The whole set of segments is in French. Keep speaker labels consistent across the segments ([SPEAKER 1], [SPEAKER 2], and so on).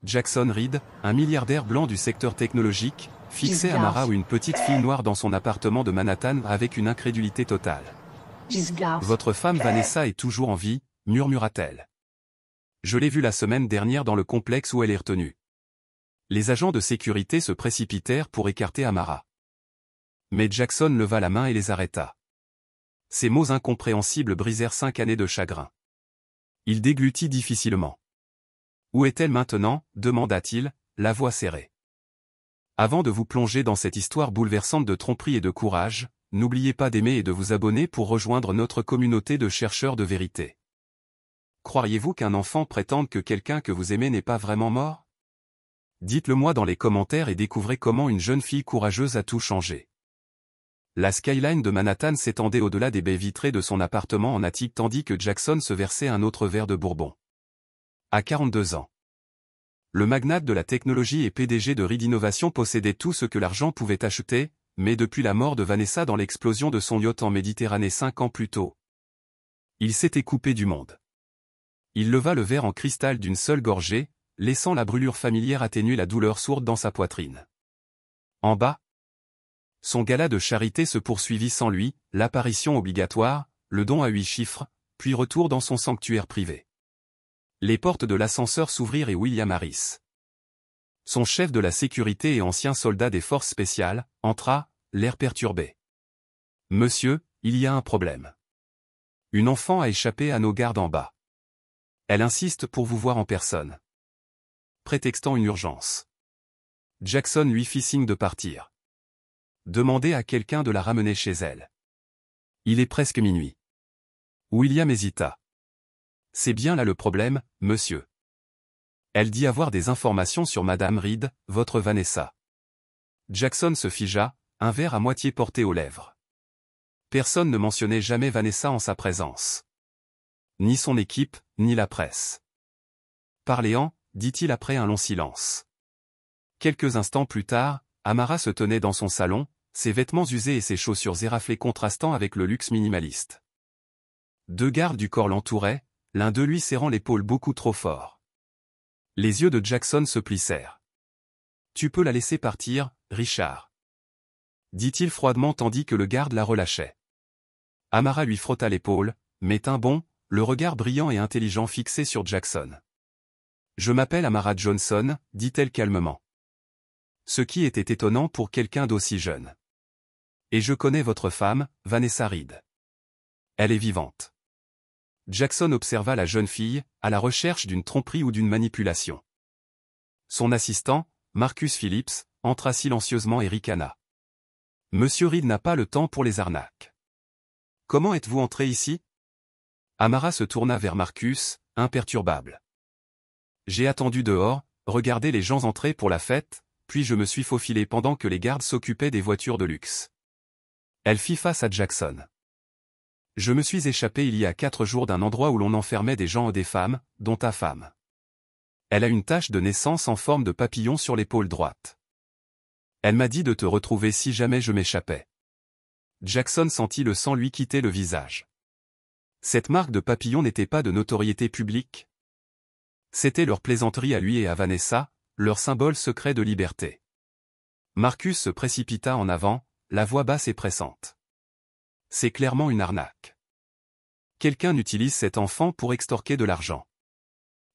[SPEAKER 1] Jackson Reed, un milliardaire blanc du secteur technologique, fixait Amara ou une petite fille noire dans son appartement de Manhattan avec une incrédulité totale. « Votre femme Vanessa est toujours en vie », murmura-t-elle. « Je l'ai vue la semaine dernière dans le complexe où elle est retenue. » Les agents de sécurité se précipitèrent pour écarter Amara. Mais Jackson leva la main et les arrêta. Ces mots incompréhensibles brisèrent 5 années de chagrin. Il déglutit difficilement. « Où est-elle maintenant » demanda-t-il, la voix serrée. « Avant de vous plonger dans cette histoire bouleversante de tromperie et de courage, n'oubliez pas d'aimer et de vous abonner pour rejoindre notre communauté de chercheurs de vérité. Croiriez-vous qu'un enfant prétende que quelqu'un que vous aimez n'est pas vraiment mort? Dites-le moi dans les commentaires et découvrez comment une jeune fille courageuse a tout changé. » La skyline de Manhattan s'étendait au-delà des baies vitrées de son appartement en attique tandis que Jackson se versait un autre verre de bourbon. À 42 ans. Le magnate de la technologie et PDG de Reed Innovation possédait tout ce que l'argent pouvait acheter, mais depuis la mort de Vanessa dans l'explosion de son yacht en Méditerranée 5 ans plus tôt, il s'était coupé du monde. Il leva le verre en cristal d'une seule gorgée, laissant la brûlure familière atténuer la douleur sourde dans sa poitrine. En bas, son gala de charité se poursuivit sans lui, l'apparition obligatoire, le don à 8 chiffres, puis retour dans son sanctuaire privé. Les portes de l'ascenseur s'ouvrirent et William Harris, son chef de la sécurité et ancien soldat des forces spéciales, entra, l'air perturbé. « Monsieur, il y a un problème. Une enfant a échappé à nos gardes en bas. Elle insiste pour vous voir en personne. » Prétextant une urgence, Jackson lui fit signe de partir. Demandez à quelqu'un de la ramener chez elle. Il est presque minuit. William hésita. C'est bien là le problème, monsieur. Elle dit avoir des informations sur Madame Reed, votre Vanessa. Jackson se figea, un verre à moitié porté aux lèvres. Personne ne mentionnait jamais Vanessa en sa présence. Ni son équipe, ni la presse. Parléant, dit-il après un long silence. Quelques instants plus tard, Amara se tenait dans son salon, ses vêtements usés et ses chaussures éraflées contrastant avec le luxe minimaliste. 2 gardes du corps l'entouraient, l'un d'eux lui serrant l'épaule beaucoup trop fort. Les yeux de Jackson se plissèrent. « Tu peux la laisser partir, Richard. » dit-il froidement tandis que le garde la relâchait. Amara lui frotta l'épaule, mais tint bon, le regard brillant et intelligent fixé sur Jackson. « Je m'appelle Amara Johnson, dit-elle calmement. Ce qui était étonnant pour quelqu'un d'aussi jeune. Et je connais votre femme, Vanessa Reed. Elle est vivante. » Jackson observa la jeune fille, à la recherche d'une tromperie ou d'une manipulation. Son assistant, Marcus Phillips, entra silencieusement et ricana. « Monsieur Reed n'a pas le temps pour les arnaques. Comment êtes-vous entré ici ?» Amara se tourna vers Marcus, imperturbable. « J'ai attendu dehors, regardé les gens entrer pour la fête, puis je me suis faufilé pendant que les gardes s'occupaient des voitures de luxe. » Elle fit face à Jackson. « Je me suis échappé il y a 4 jours d'un endroit où l'on enfermait des gens et des femmes, dont ta femme. Elle a une tache de naissance en forme de papillon sur l'épaule droite. Elle m'a dit de te retrouver si jamais je m'échappais. » Jackson sentit le sang lui quitter le visage. Cette marque de papillon n'était pas de notoriété publique. C'était leur plaisanterie à lui et à Vanessa, leur symbole secret de liberté. Marcus se précipita en avant, la voix basse et pressante. « C'est clairement une arnaque. Quelqu'un utilise cet enfant pour extorquer de l'argent.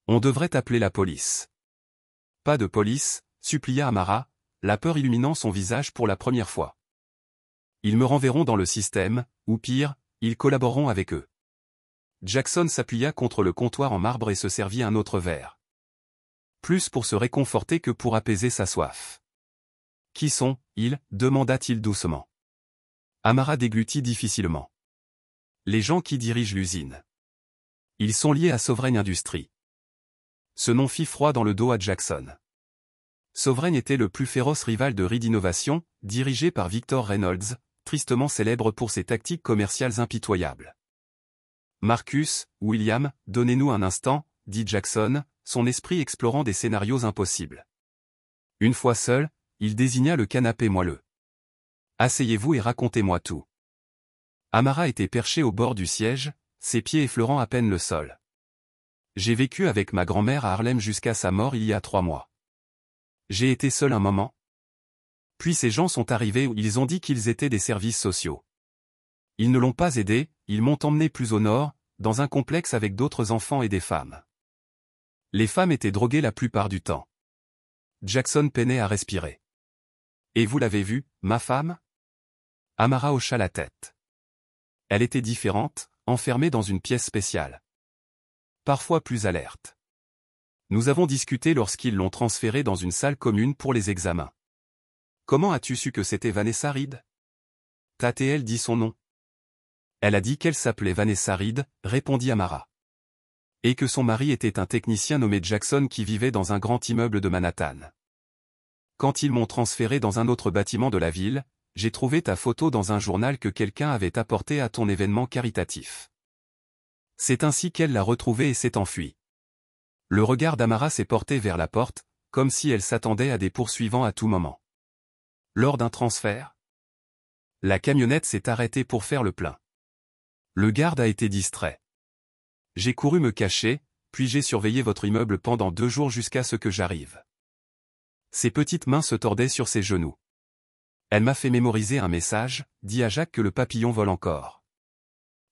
[SPEAKER 1] On devrait appeler la police. » « Pas de police, » supplia Amara, la peur illuminant son visage pour la première fois. « Ils me renverront dans le système, ou pire, ils collaboreront avec eux. » Jackson s'appuya contre le comptoir en marbre et se servit un autre verre. Plus pour se réconforter que pour apaiser sa soif. « Qui sont-ils » demanda-t-il doucement. Amara déglutit difficilement. « Les gens qui dirigent l'usine. Ils sont liés à Sovereign Industries. » Ce nom fit froid dans le dos à Jackson. Sovereign était le plus féroce rival de Reed Innovation, dirigé par Victor Reynolds, tristement célèbre pour ses tactiques commerciales impitoyables. « Marcus, William, donnez-nous un instant, » dit Jackson, son esprit explorant des scénarios impossibles. Une fois seul, il désigna le canapé moelleux. « Asseyez-vous et racontez-moi tout. » Amara était perchée au bord du siège, ses pieds effleurant à peine le sol. J'ai vécu avec ma grand-mère à Harlem jusqu'à sa mort il y a 3 mois. J'ai été seul un moment. Puis ces gens sont arrivés où ils ont dit qu'ils étaient des services sociaux. Ils ne l'ont pas aidé, ils m'ont emmené plus au nord, dans un complexe avec d'autres enfants et des femmes. Les femmes étaient droguées la plupart du temps. Jackson peinait à respirer. Et vous l'avez vue, ma femme? Amara hocha la tête. Elle était différente, enfermée dans une pièce spéciale. Parfois plus alerte. Nous avons discuté lorsqu'ils l'ont transférée dans une salle commune pour les examens. Comment as-tu su que c'était Vanessa Reed? T'a-t-elle dit son nom? Elle a dit qu'elle s'appelait Vanessa Reed, répondit Amara. Et que son mari était un technicien nommé Jackson qui vivait dans un grand immeuble de Manhattan. Quand ils m'ont transféré dans un autre bâtiment de la ville, j'ai trouvé ta photo dans un journal que quelqu'un avait apporté à ton événement caritatif. C'est ainsi qu'elle l'a retrouvé et s'est enfuie. Le regard d'Amara s'est porté vers la porte, comme si elle s'attendait à des poursuivants à tout moment. Lors d'un transfert, la camionnette s'est arrêtée pour faire le plein. Le garde a été distrait. J'ai couru me cacher, puis j'ai surveillé votre immeuble pendant 2 jours jusqu'à ce que j'arrive. Ses petites mains se tordaient sur ses genoux. Elle m'a fait mémoriser un message, dit à Jacques que le papillon vole encore.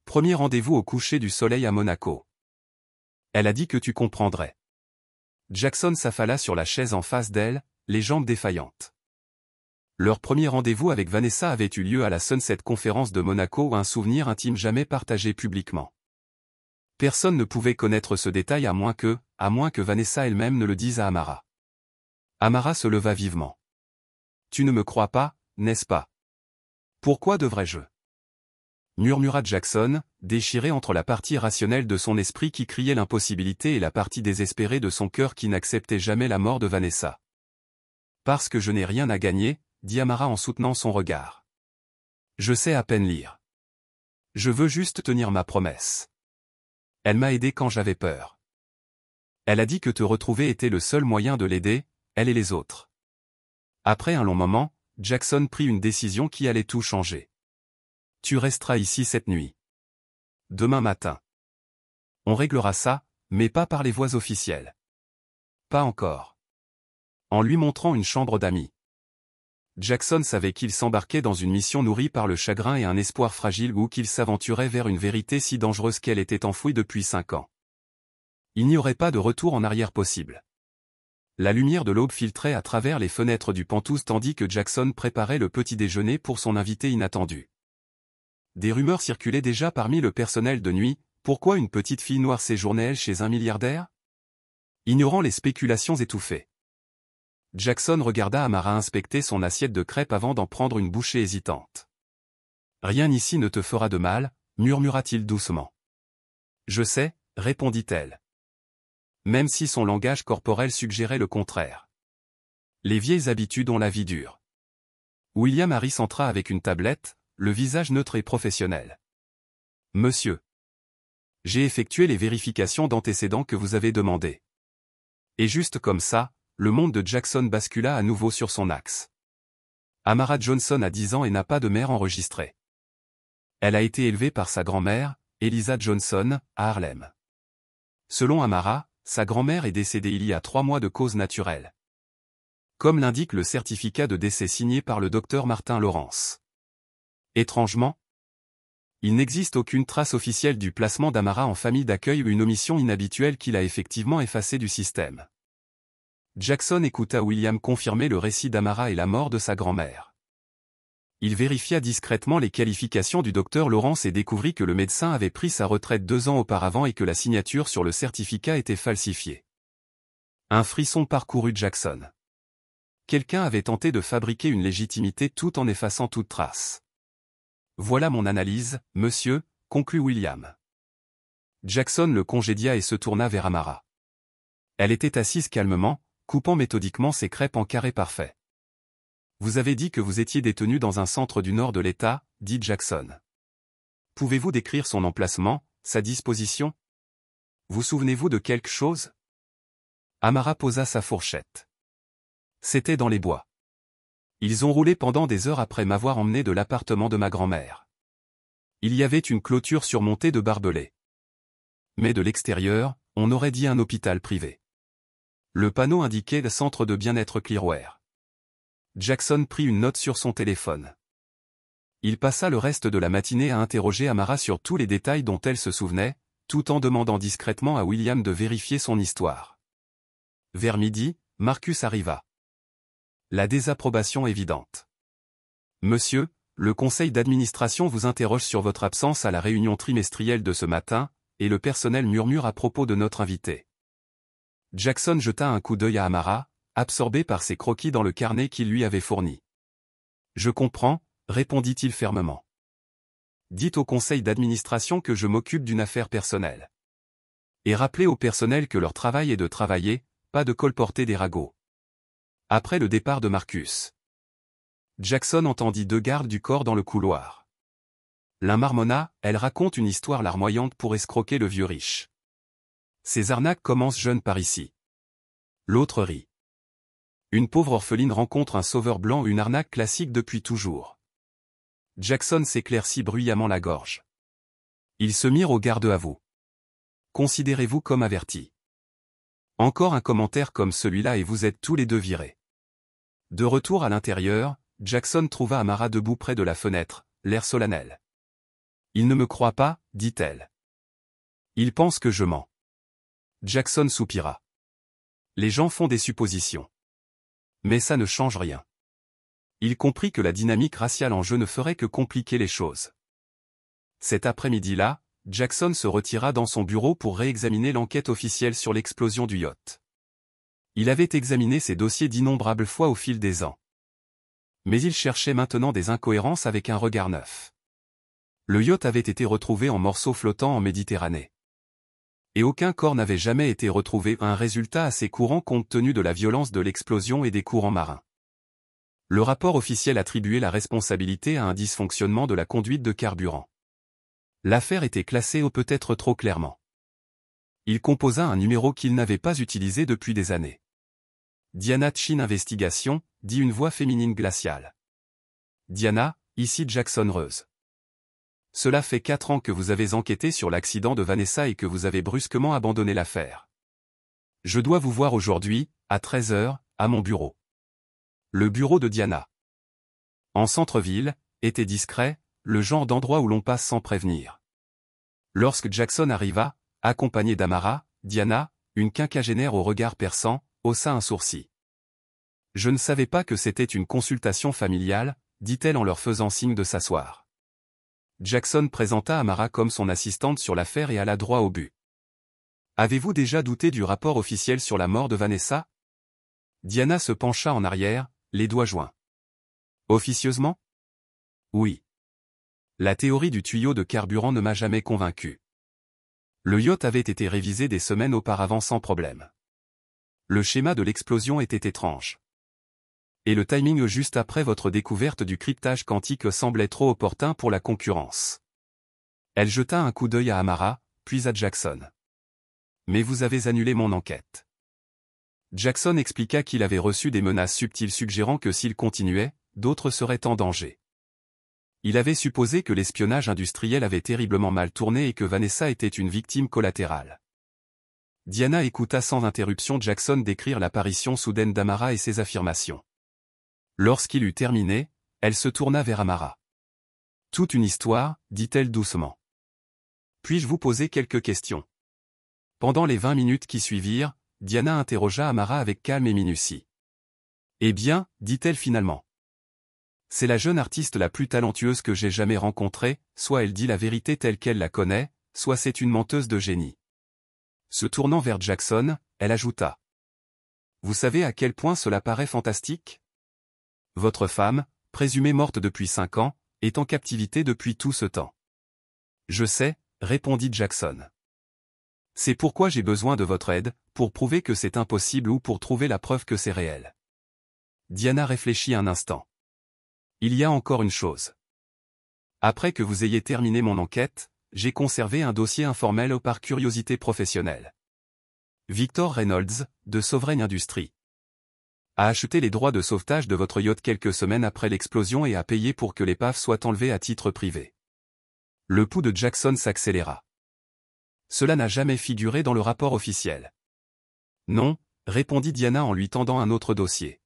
[SPEAKER 1] Premier rendez-vous au coucher du soleil à Monaco. Elle a dit que tu comprendrais. Jackson s'affala sur la chaise en face d'elle, les jambes défaillantes. Leur premier rendez-vous avec Vanessa avait eu lieu à la Sunset Conference de Monaco, un souvenir intime jamais partagé publiquement. Personne ne pouvait connaître ce détail à moins que Vanessa elle-même ne le dise à Amara. Amara se leva vivement. Tu ne me crois pas, n'est-ce pas? Pourquoi devrais-je? Murmura Jackson, déchiré entre la partie rationnelle de son esprit qui criait l'impossibilité et la partie désespérée de son cœur qui n'acceptait jamais la mort de Vanessa. Parce que je n'ai rien à gagner, dit Amara en soutenant son regard. Je sais à peine lire. Je veux juste tenir ma promesse. Elle m'a aidé quand j'avais peur. Elle a dit que te retrouver était le seul moyen de l'aider, elle et les autres. Après un long moment, Jackson prit une décision qui allait tout changer. Tu resteras ici cette nuit. Demain matin. On réglera ça, mais pas par les voies officielles. Pas encore. En lui montrant une chambre d'amis. Jackson savait qu'il s'embarquait dans une mission nourrie par le chagrin et un espoir fragile ou qu'il s'aventurait vers une vérité si dangereuse qu'elle était enfouie depuis 5 ans. Il n'y aurait pas de retour en arrière possible. La lumière de l'aube filtrait à travers les fenêtres du penthouse tandis que Jackson préparait le petit déjeuner pour son invité inattendu. Des rumeurs circulaient déjà parmi le personnel de nuit, pourquoi une petite fille noire séjournait-elle chez un milliardaire? Ignorant les spéculations étouffées. Jackson regarda Amara inspecter son assiette de crêpes avant d'en prendre une bouchée hésitante. Rien ici ne te fera de mal, murmura-t-il doucement. Je sais, répondit-elle. Même si son langage corporel suggérait le contraire. Les vieilles habitudes ont la vie dure. William Harris entra avec une tablette, le visage neutre et professionnel. Monsieur. J'ai effectué les vérifications d'antécédents que vous avez demandées. Et juste comme ça, le monde de Jackson bascula à nouveau sur son axe. Amara Johnson a 10 ans et n'a pas de mère enregistrée. Elle a été élevée par sa grand-mère, Eliza Johnson, à Harlem. Selon Amara, sa grand-mère est décédée il y a 3 mois de cause naturelle. Comme l'indique le certificat de décès signé par le docteur Martin Lawrence. Étrangement, il n'existe aucune trace officielle du placement d'Amara en famille d'accueil ou une omission inhabituelle qu'il a effectivement effacée du système. Jackson écouta William confirmer le récit d'Amara et la mort de sa grand-mère. Il vérifia discrètement les qualifications du docteur Lawrence et découvrit que le médecin avait pris sa retraite 2 ans auparavant et que la signature sur le certificat était falsifiée. Un frisson parcourut Jackson. Quelqu'un avait tenté de fabriquer une légitimité tout en effaçant toute trace. Voilà mon analyse, monsieur, conclut William. Jackson le congédia et se tourna vers Amara. Elle était assise calmement, coupant méthodiquement ses crêpes en carrés parfaits. Vous avez dit que vous étiez détenu dans un centre du nord de l'État, dit Jackson. Pouvez-vous décrire son emplacement, sa disposition? Vous souvenez-vous de quelque chose? Amara posa sa fourchette. C'était dans les bois. Ils ont roulé pendant des heures après m'avoir emmené de l'appartement de ma grand-mère. Il y avait une clôture surmontée de barbelés. Mais de l'extérieur, on aurait dit un hôpital privé. Le panneau indiquait le centre de bien-être Clearware. Jackson prit une note sur son téléphone. Il passa le reste de la matinée à interroger Amara sur tous les détails dont elle se souvenait, tout en demandant discrètement à William de vérifier son histoire. Vers midi, Marcus arriva. La désapprobation évidente. Monsieur, le conseil d'administration vous interroge sur votre absence à la réunion trimestrielle de ce matin, et le personnel murmure à propos de notre invité. Jackson jeta un coup d'œil à Amara, absorbé par ses croquis dans le carnet qu'il lui avait fourni. Je comprends, répondit-il fermement. Dites au conseil d'administration que je m'occupe d'une affaire personnelle. Et rappelez au personnel que leur travail est de travailler, pas de colporter des ragots. Après le départ de Marcus, Jackson entendit 2 gardes du corps dans le couloir. L'un marmonna, elle raconte une histoire larmoyante pour escroquer le vieux riche. Ces arnaques commencent jeunes par ici. L'autre rit. Une pauvre orpheline rencontre un sauveur blanc, une arnaque classique depuis toujours. Jackson s'éclaircit bruyamment la gorge. Ils se mirent au garde à vous. Considérez-vous comme avertis. Encore un commentaire comme celui-là et vous êtes tous les deux virés. De retour à l'intérieur, Jackson trouva Amara debout près de la fenêtre, l'air solennel. Il ne me croit pas, dit-elle. Il pense que je mens. Jackson soupira. Les gens font des suppositions. Mais ça ne change rien. Il comprit que la dynamique raciale en jeu ne ferait que compliquer les choses. Cet après-midi-là, Jackson se retira dans son bureau pour réexaminer l'enquête officielle sur l'explosion du yacht. Il avait examiné ses dossiers d'innombrables fois au fil des ans. Mais il cherchait maintenant des incohérences avec un regard neuf. Le yacht avait été retrouvé en morceaux flottants en Méditerranée. Et aucun corps n'avait jamais été retrouvé, un résultat assez courant compte tenu de la violence de l'explosion et des courants marins. Le rapport officiel attribuait la responsabilité à un dysfonctionnement de la conduite de carburant. L'affaire était classée ou peut-être trop clairement. Il composa un numéro qu'il n'avait pas utilisé depuis des années. Diana Chin Investigation, dit une voix féminine glaciale. Diana, ici Jackson Rose. Cela fait 4 ans que vous avez enquêté sur l'accident de Vanessa et que vous avez brusquement abandonné l'affaire. Je dois vous voir aujourd'hui, à 13h, à mon bureau. Le bureau de Diana. En centre-ville, était discret, le genre d'endroit où l'on passe sans prévenir. Lorsque Jackson arriva, accompagné d'Amara, Diana, une quinquagénaire au regard perçant, haussa un sourcil. Je ne savais pas que c'était une consultation familiale, dit-elle en leur faisant signe de s'asseoir. Jackson présenta Amara comme son assistante sur l'affaire et alla droit au but. Avez-vous déjà douté du rapport officiel sur la mort de Vanessa? Diana se pencha en arrière, les doigts joints. Officieusement? Oui. La théorie du tuyau de carburant ne m'a jamais convaincu. Le yacht avait été révisé des semaines auparavant sans problème. Le schéma de l'explosion était étrange. Et le timing juste après votre découverte du cryptage quantique semblait trop opportun pour la concurrence. Elle jeta un coup d'œil à Amara, puis à Jackson. Mais vous avez annulé mon enquête. Jackson expliqua qu'il avait reçu des menaces subtiles suggérant que s'il continuait, d'autres seraient en danger. Il avait supposé que l'espionnage industriel avait terriblement mal tourné et que Vanessa était une victime collatérale. Diana écouta sans interruption Jackson décrire l'apparition soudaine d'Amara et ses affirmations. Lorsqu'il eut terminé, elle se tourna vers Amara. Toute une histoire, dit-elle doucement. Puis-je vous poser quelques questions? Pendant les 20 minutes qui suivirent, Diana interrogea Amara avec calme et minutie. Eh bien, dit-elle finalement. C'est la jeune artiste la plus talentueuse que j'ai jamais rencontrée, soit elle dit la vérité telle qu'elle la connaît, soit c'est une menteuse de génie. Se tournant vers Jackson, elle ajouta. Vous savez à quel point cela paraît fantastique? Votre femme, présumée morte depuis 5 ans, est en captivité depuis tout ce temps. Je sais, répondit Jackson. C'est pourquoi j'ai besoin de votre aide, pour prouver que c'est impossible ou pour trouver la preuve que c'est réel. Diana réfléchit un instant. Il y a encore une chose. Après que vous ayez terminé mon enquête, j'ai conservé un dossier informel par curiosité professionnelle. Victor Reynolds, de Sovereign Industries, a acheté les droits de sauvetage de votre yacht quelques semaines après l'explosion et a payé pour que l'épave soit enlevée à titre privé. Le pouls de Jackson s'accéléra. Cela n'a jamais figuré dans le rapport officiel. Non, répondit Diana en lui tendant un autre dossier.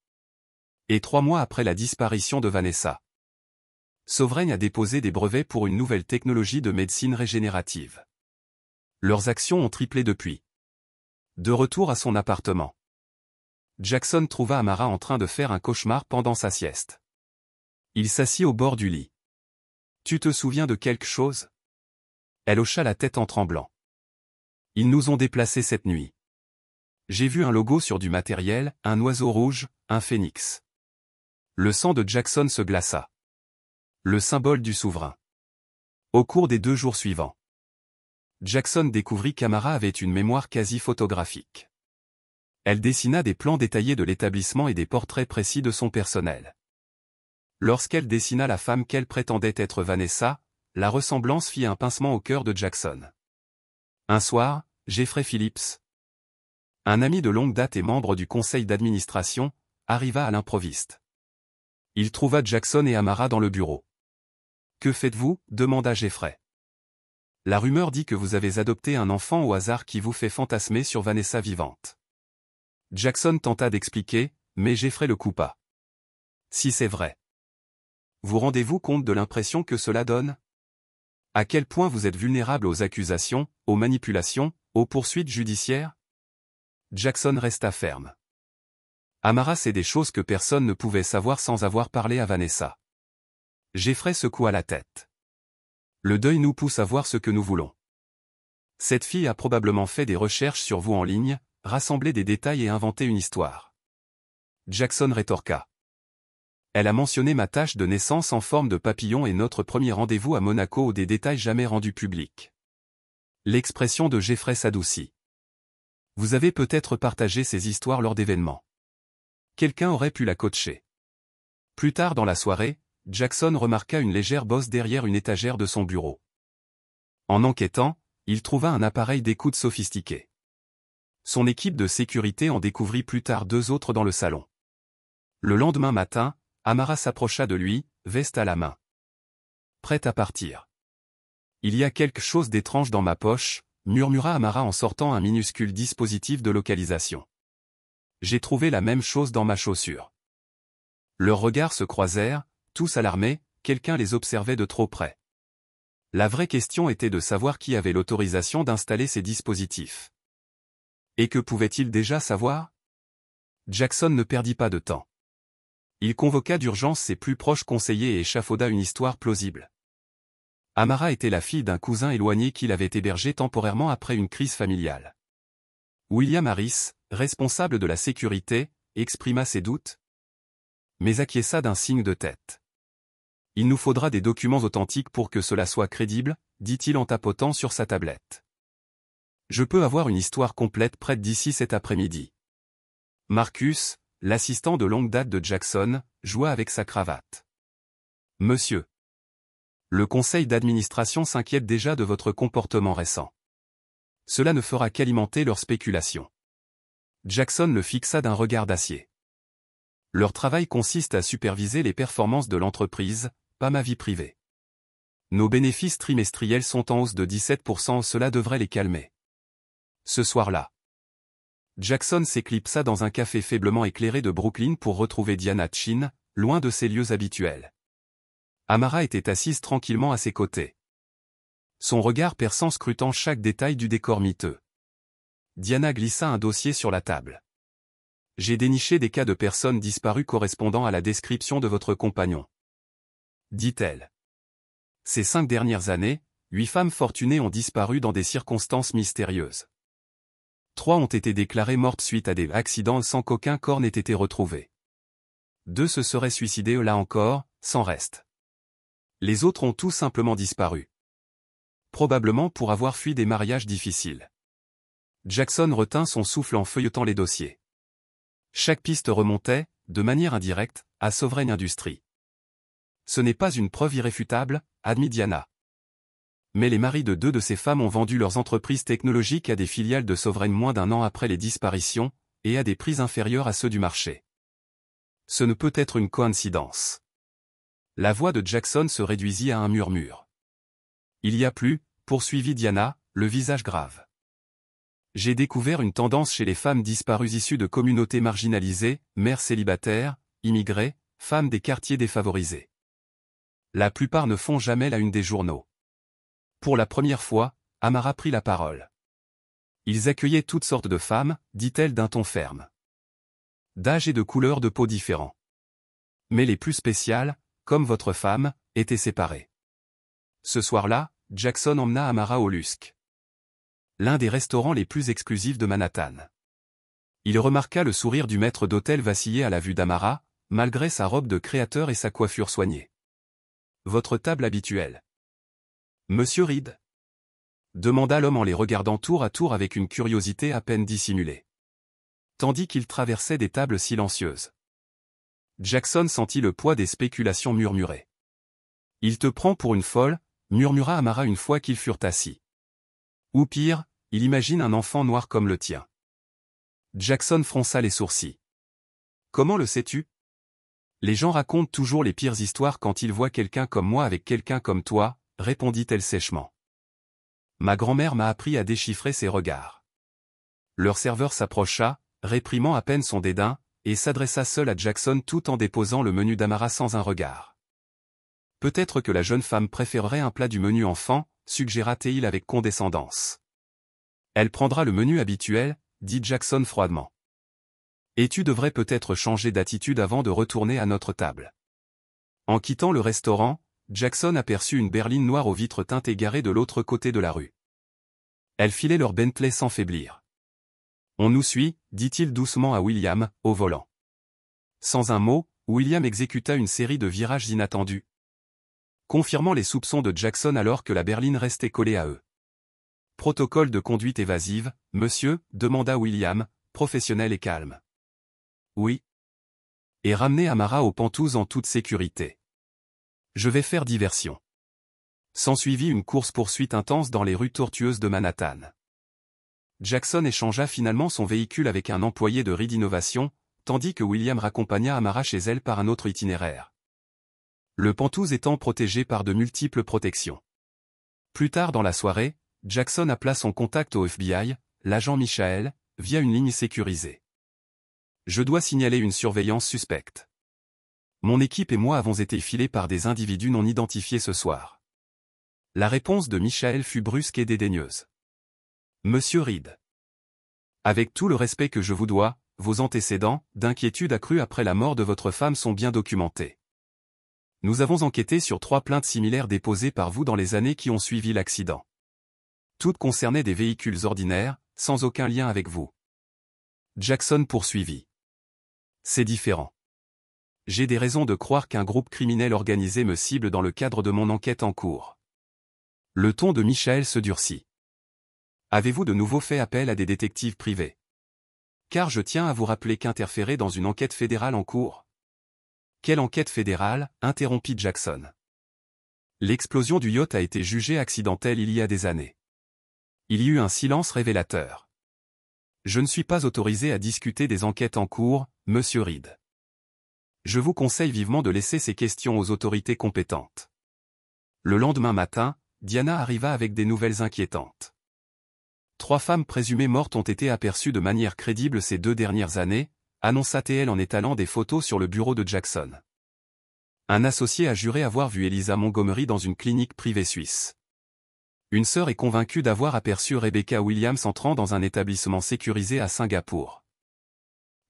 [SPEAKER 1] Et 3 mois après la disparition de Vanessa, Sovereign a déposé des brevets pour une nouvelle technologie de médecine régénérative. Leurs actions ont triplé depuis. De retour à son appartement, Jackson trouva Amara en train de faire un cauchemar pendant sa sieste. Il s'assit au bord du lit. « Tu te souviens de quelque chose ?» Elle hocha la tête en tremblant. « Ils nous ont déplacés cette nuit. J'ai vu un logo sur du matériel, un oiseau rouge, un phénix. » Le sang de Jackson se glaça. Le symbole du souverain. Au cours des 2 jours suivants, Jackson découvrit qu'Amara avait une mémoire quasi photographique. Elle dessina des plans détaillés de l'établissement et des portraits précis de son personnel. Lorsqu'elle dessina la femme qu'elle prétendait être Vanessa, la ressemblance fit un pincement au cœur de Jackson. Un soir, Jeffrey Phillips, un ami de longue date et membre du conseil d'administration, arriva à l'improviste. Il trouva Jackson et Amara dans le bureau. « Que faites-vous » demanda Jeffrey. « La rumeur dit que vous avez adopté un enfant au hasard qui vous fait fantasmer sur Vanessa vivante. » Jackson tenta d'expliquer, mais Jeffrey le coupa. « Si c'est vrai. Vous rendez-vous compte de l'impression que cela donne? À quel point vous êtes vulnérable aux accusations, aux manipulations, aux poursuites judiciaires ?» Jackson resta ferme. Amara sait des choses que personne ne pouvait savoir sans avoir parlé à Vanessa. Jeffrey secoua la tête. Le deuil nous pousse à voir ce que nous voulons. Cette fille a probablement fait des recherches sur vous en ligne, rassemblé des détails et inventé une histoire. Jackson rétorqua. Elle a mentionné ma tache de naissance en forme de papillon et notre premier rendez-vous à Monaco ou des détails jamais rendus publics. L'expression de Jeffrey s'adoucit. Vous avez peut-être partagé ces histoires lors d'événements. Quelqu'un aurait pu la coacher. Plus tard dans la soirée, Jackson remarqua une légère bosse derrière une étagère de son bureau. En enquêtant, il trouva un appareil d'écoute sophistiqué. Son équipe de sécurité en découvrit plus tard 2 autres dans le salon. Le lendemain matin, Amara s'approcha de lui, veste à la main. Prête à partir. Il y a quelque chose d'étrange dans ma poche, murmura Amara en sortant un minuscule dispositif de localisation. J'ai trouvé la même chose dans ma chaussure. Leurs regards se croisèrent, tous alarmés, quelqu'un les observait de trop près. La vraie question était de savoir qui avait l'autorisation d'installer ces dispositifs. Et que pouvait-il déjà savoir? Jackson ne perdit pas de temps. Il convoqua d'urgence ses plus proches conseillers et échafauda une histoire plausible. Amara était la fille d'un cousin éloigné qu'il avait hébergé temporairement après une crise familiale. William Harris, responsable de la sécurité, exprima ses doutes, mais acquiesça d'un signe de tête. Il nous faudra des documents authentiques pour que cela soit crédible, dit-il en tapotant sur sa tablette. Je peux avoir une histoire complète prête d'ici cet après-midi. Marcus, l'assistant de longue date de Jackson, joua avec sa cravate. Monsieur. Le conseil d'administration s'inquiète déjà de votre comportement récent. Cela ne fera qu'alimenter leurs spéculations. Jackson le fixa d'un regard d'acier. Leur travail consiste à superviser les performances de l'entreprise, pas ma vie privée. Nos bénéfices trimestriels sont en hausse de 17%, cela devrait les calmer. Ce soir-là, Jackson s'éclipsa dans un café faiblement éclairé de Brooklyn pour retrouver Diana Chin, loin de ses lieux habituels. Amara était assise tranquillement à ses côtés. Son regard perçant scrutant chaque détail du décor miteux. Diana glissa un dossier sur la table. J'ai déniché des cas de personnes disparues correspondant à la description de votre compagnon. Dit-elle. Ces 5 dernières années, 8 femmes fortunées ont disparu dans des circonstances mystérieuses. 3 ont été déclarées mortes suite à des accidents sans qu'aucun corps n'ait été retrouvé. 2 se seraient suicidées là encore, sans reste. Les autres ont tout simplement disparu. Probablement pour avoir fui des mariages difficiles. Jackson retint son souffle en feuilletant les dossiers. Chaque piste remontait, de manière indirecte, à Sovereign Industries. Ce n'est pas une preuve irréfutable, admit Diana. Mais les maris de 2 de ces femmes ont vendu leurs entreprises technologiques à des filiales de Sovereign moins d'1 an après les disparitions, et à des prix inférieurs à ceux du marché. Ce ne peut être une coïncidence. La voix de Jackson se réduisit à un murmure. Il y a plus, poursuivit Diana, le visage grave. J'ai découvert une tendance chez les femmes disparues issues de communautés marginalisées, mères célibataires, immigrées, femmes des quartiers défavorisés. La plupart ne font jamais la une des journaux. Pour la première fois, Amara prit la parole. Ils accueillaient toutes sortes de femmes, dit-elle d'un ton ferme. D'âge et de couleur de peau différents. Mais les plus spéciales, comme votre femme, étaient séparées. Ce soir-là, Jackson emmena Amara au Lusk, l'un des restaurants les plus exclusifs de Manhattan. Il remarqua le sourire du maître d'hôtel vaciller à la vue d'Amara, malgré sa robe de créateur et sa coiffure soignée. « Votre table habituelle. Monsieur Reed ?» demanda l'homme en les regardant tour à tour avec une curiosité à peine dissimulée. Tandis qu'il traversait des tables silencieuses. Jackson sentit le poids des spéculations murmurées. « Il te prend pour une folle », murmura Amara une fois qu'ils furent assis. Ou pire, il imagine un enfant noir comme le tien. Jackson fronça les sourcils. « Comment le sais-tu ? Les gens racontent toujours les pires histoires quand ils voient quelqu'un comme moi avec quelqu'un comme toi, répondit-elle sèchement. Ma grand-mère m'a appris à déchiffrer ses regards. Leur serveur s'approcha, réprimant à peine son dédain, et s'adressa seul à Jackson tout en déposant le menu d'Amara sans un regard. Peut-être que la jeune femme préférerait un plat du menu enfant, suggéra-t-il avec condescendance. Elle prendra le menu habituel, dit Jackson froidement. Et tu devrais peut-être changer d'attitude avant de retourner à notre table. En quittant le restaurant, Jackson aperçut une berline noire aux vitres teintées garée de l'autre côté de la rue. Elle filait leur Bentley sans faiblir. On nous suit, dit-il doucement à William, au volant. Sans un mot, William exécuta une série de virages inattendus, confirmant les soupçons de Jackson alors que la berline restait collée à eux. Protocole de conduite évasive, monsieur, demanda William, professionnel et calme. Oui. Et ramener Amara aux Penthouse en toute sécurité. Je vais faire diversion. S'ensuivit une course-poursuite intense dans les rues tortueuses de Manhattan. Jackson échangea finalement son véhicule avec un employé de Reed Innovation, tandis que William raccompagna Amara chez elle par un autre itinéraire. Le Penthouse étant protégé par de multiples protections. Plus tard dans la soirée, Jackson appela son contact au FBI, l'agent Michael, via une ligne sécurisée. Je dois signaler une surveillance suspecte. Mon équipe et moi avons été filés par des individus non identifiés ce soir. La réponse de Michael fut brusque et dédaigneuse. Monsieur Reed. Avec tout le respect que je vous dois, vos antécédents, d'inquiétude accrue après la mort de votre femme sont bien documentés. Nous avons enquêté sur 3 plaintes similaires déposées par vous dans les années qui ont suivi l'accident. Toutes concernaient des véhicules ordinaires, sans aucun lien avec vous. Jackson poursuivit. C'est différent. J'ai des raisons de croire qu'un groupe criminel organisé me cible dans le cadre de mon enquête en cours. Le ton de Michael se durcit. Avez-vous de nouveau fait appel à des détectives privés? Car je tiens à vous rappeler qu'interférer dans une enquête fédérale en cours. Quelle enquête fédérale? Interrompit Jackson. L'explosion du yacht a été jugée accidentelle il y a des années. Il y eut un silence révélateur. Je ne suis pas autorisé à discuter des enquêtes en cours, monsieur Reed. Je vous conseille vivement de laisser ces questions aux autorités compétentes. Le lendemain matin, Diana arriva avec des nouvelles inquiétantes. 3 femmes présumées mortes ont été aperçues de manière crédible ces 2 dernières années, annonça-t-elle en étalant des photos sur le bureau de Jackson. Un associé a juré avoir vu Elisa Montgomery dans une clinique privée suisse. Une sœur est convaincue d'avoir aperçu Rebecca Williams entrant dans un établissement sécurisé à Singapour.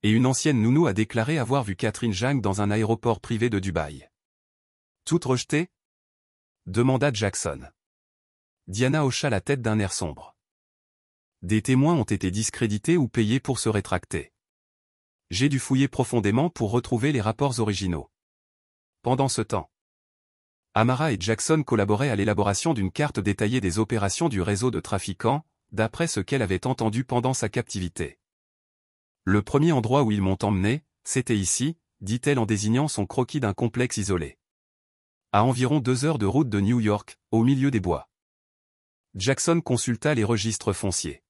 [SPEAKER 1] Et une ancienne nounou a déclaré avoir vu Catherine Zhang dans un aéroport privé de Dubaï. Toutes rejetées? Demanda Jackson. Diana hocha la tête d'un air sombre. Des témoins ont été discrédités ou payés pour se rétracter. J'ai dû fouiller profondément pour retrouver les rapports originaux. Pendant ce temps, Amara et Jackson collaboraient à l'élaboration d'une carte détaillée des opérations du réseau de trafiquants, d'après ce qu'elle avait entendu pendant sa captivité. Le premier endroit où ils m'ont emmené, c'était ici, dit-elle en désignant son croquis d'un complexe isolé. À environ 2 heures de route de New York, au milieu des bois. Jackson consulta les registres fonciers.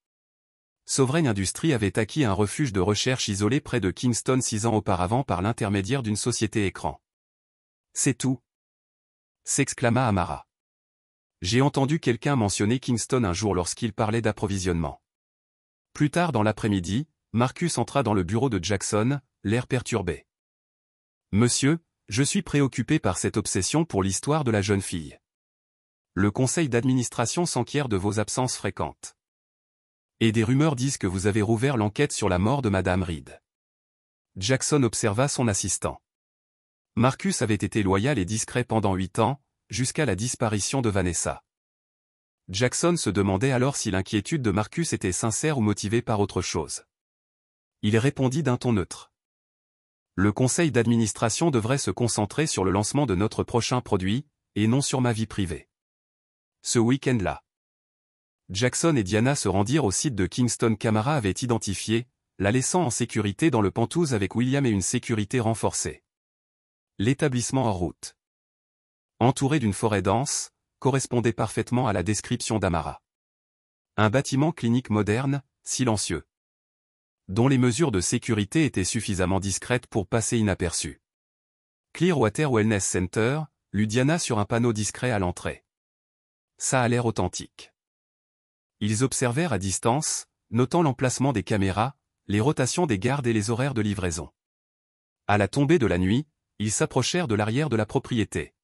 [SPEAKER 1] Sovereign Industries avait acquis un refuge de recherche isolé près de Kingston 6 ans auparavant par l'intermédiaire d'une société écran. C'est tout, s'exclama Amara. J'ai entendu quelqu'un mentionner Kingston un jour lorsqu'il parlait d'approvisionnement. Plus tard dans l'après-midi, Marcus entra dans le bureau de Jackson, l'air perturbé. Monsieur, je suis préoccupé par cette obsession pour l'histoire de la jeune fille. Le conseil d'administration s'enquiert de vos absences fréquentes. Et des rumeurs disent que vous avez rouvert l'enquête sur la mort de Madame Reed. Jackson observa son assistant. Marcus avait été loyal et discret pendant 8 ans, jusqu'à la disparition de Vanessa. Jackson se demandait alors si l'inquiétude de Marcus était sincère ou motivée par autre chose. Il répondit d'un ton neutre. Le conseil d'administration devrait se concentrer sur le lancement de notre prochain produit, et non sur ma vie privée. Ce week-end-là. Jackson et Diana se rendirent au site de Kingston qu'Amara avait identifié, la laissant en sécurité dans le Penthouse avec William et une sécurité renforcée. L'établissement en route, entouré d'une forêt dense, correspondait parfaitement à la description d'Amara. Un bâtiment clinique moderne, silencieux, dont les mesures de sécurité étaient suffisamment discrètes pour passer inaperçues. Clearwater Wellness Center, lut Diana sur un panneau discret à l'entrée. Ça a l'air authentique. Ils observèrent à distance, notant l'emplacement des caméras, les rotations des gardes et les horaires de livraison. À la tombée de la nuit, ils s'approchèrent de l'arrière de la propriété,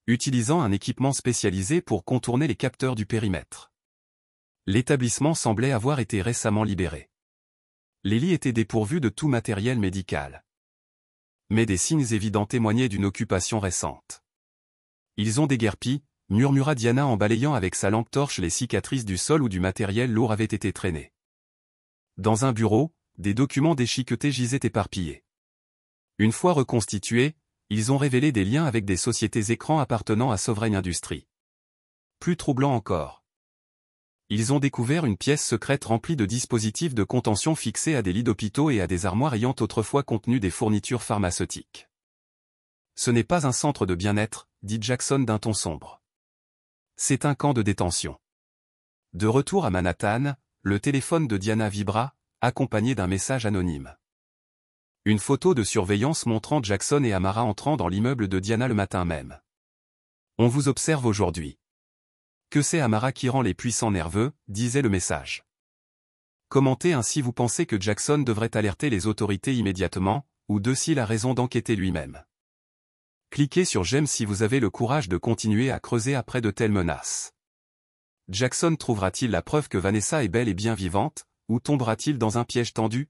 [SPEAKER 1] utilisant un équipement spécialisé pour contourner les capteurs du périmètre. L'établissement semblait avoir été récemment libéré. Les lits étaient dépourvus de tout matériel médical. Mais des signes évidents témoignaient d'une occupation récente. Ils ont déguerpi, murmura Diana en balayant avec sa lampe torche les cicatrices du sol où du matériel lourd avait été traîné. Dans un bureau, des documents déchiquetés gisaient éparpillés. Une fois reconstitués, ils ont révélé des liens avec des sociétés écrans appartenant à Sovereign Industries. Plus troublant encore. Ils ont découvert une pièce secrète remplie de dispositifs de contention fixés à des lits d'hôpitaux et à des armoires ayant autrefois contenu des fournitures pharmaceutiques. Ce n'est pas un centre de bien-être, dit Jackson d'un ton sombre. C'est un camp de détention. De retour à Manhattan, le téléphone de Diana vibra, accompagné d'un message anonyme. Une photo de surveillance montrant Jackson et Amara entrant dans l'immeuble de Diana le matin même. On vous observe aujourd'hui. Que c'est Amara qui rend les puissants nerveux, disait le message. Commentez ainsi vous pensez que Jackson devrait alerter les autorités immédiatement, ou s'il a raison d'enquêter lui-même. Cliquez sur j'aime si vous avez le courage de continuer à creuser après de telles menaces. Jackson trouvera-t-il la preuve que Vanessa est belle et bien vivante, ou tombera-t-il dans un piège tendu?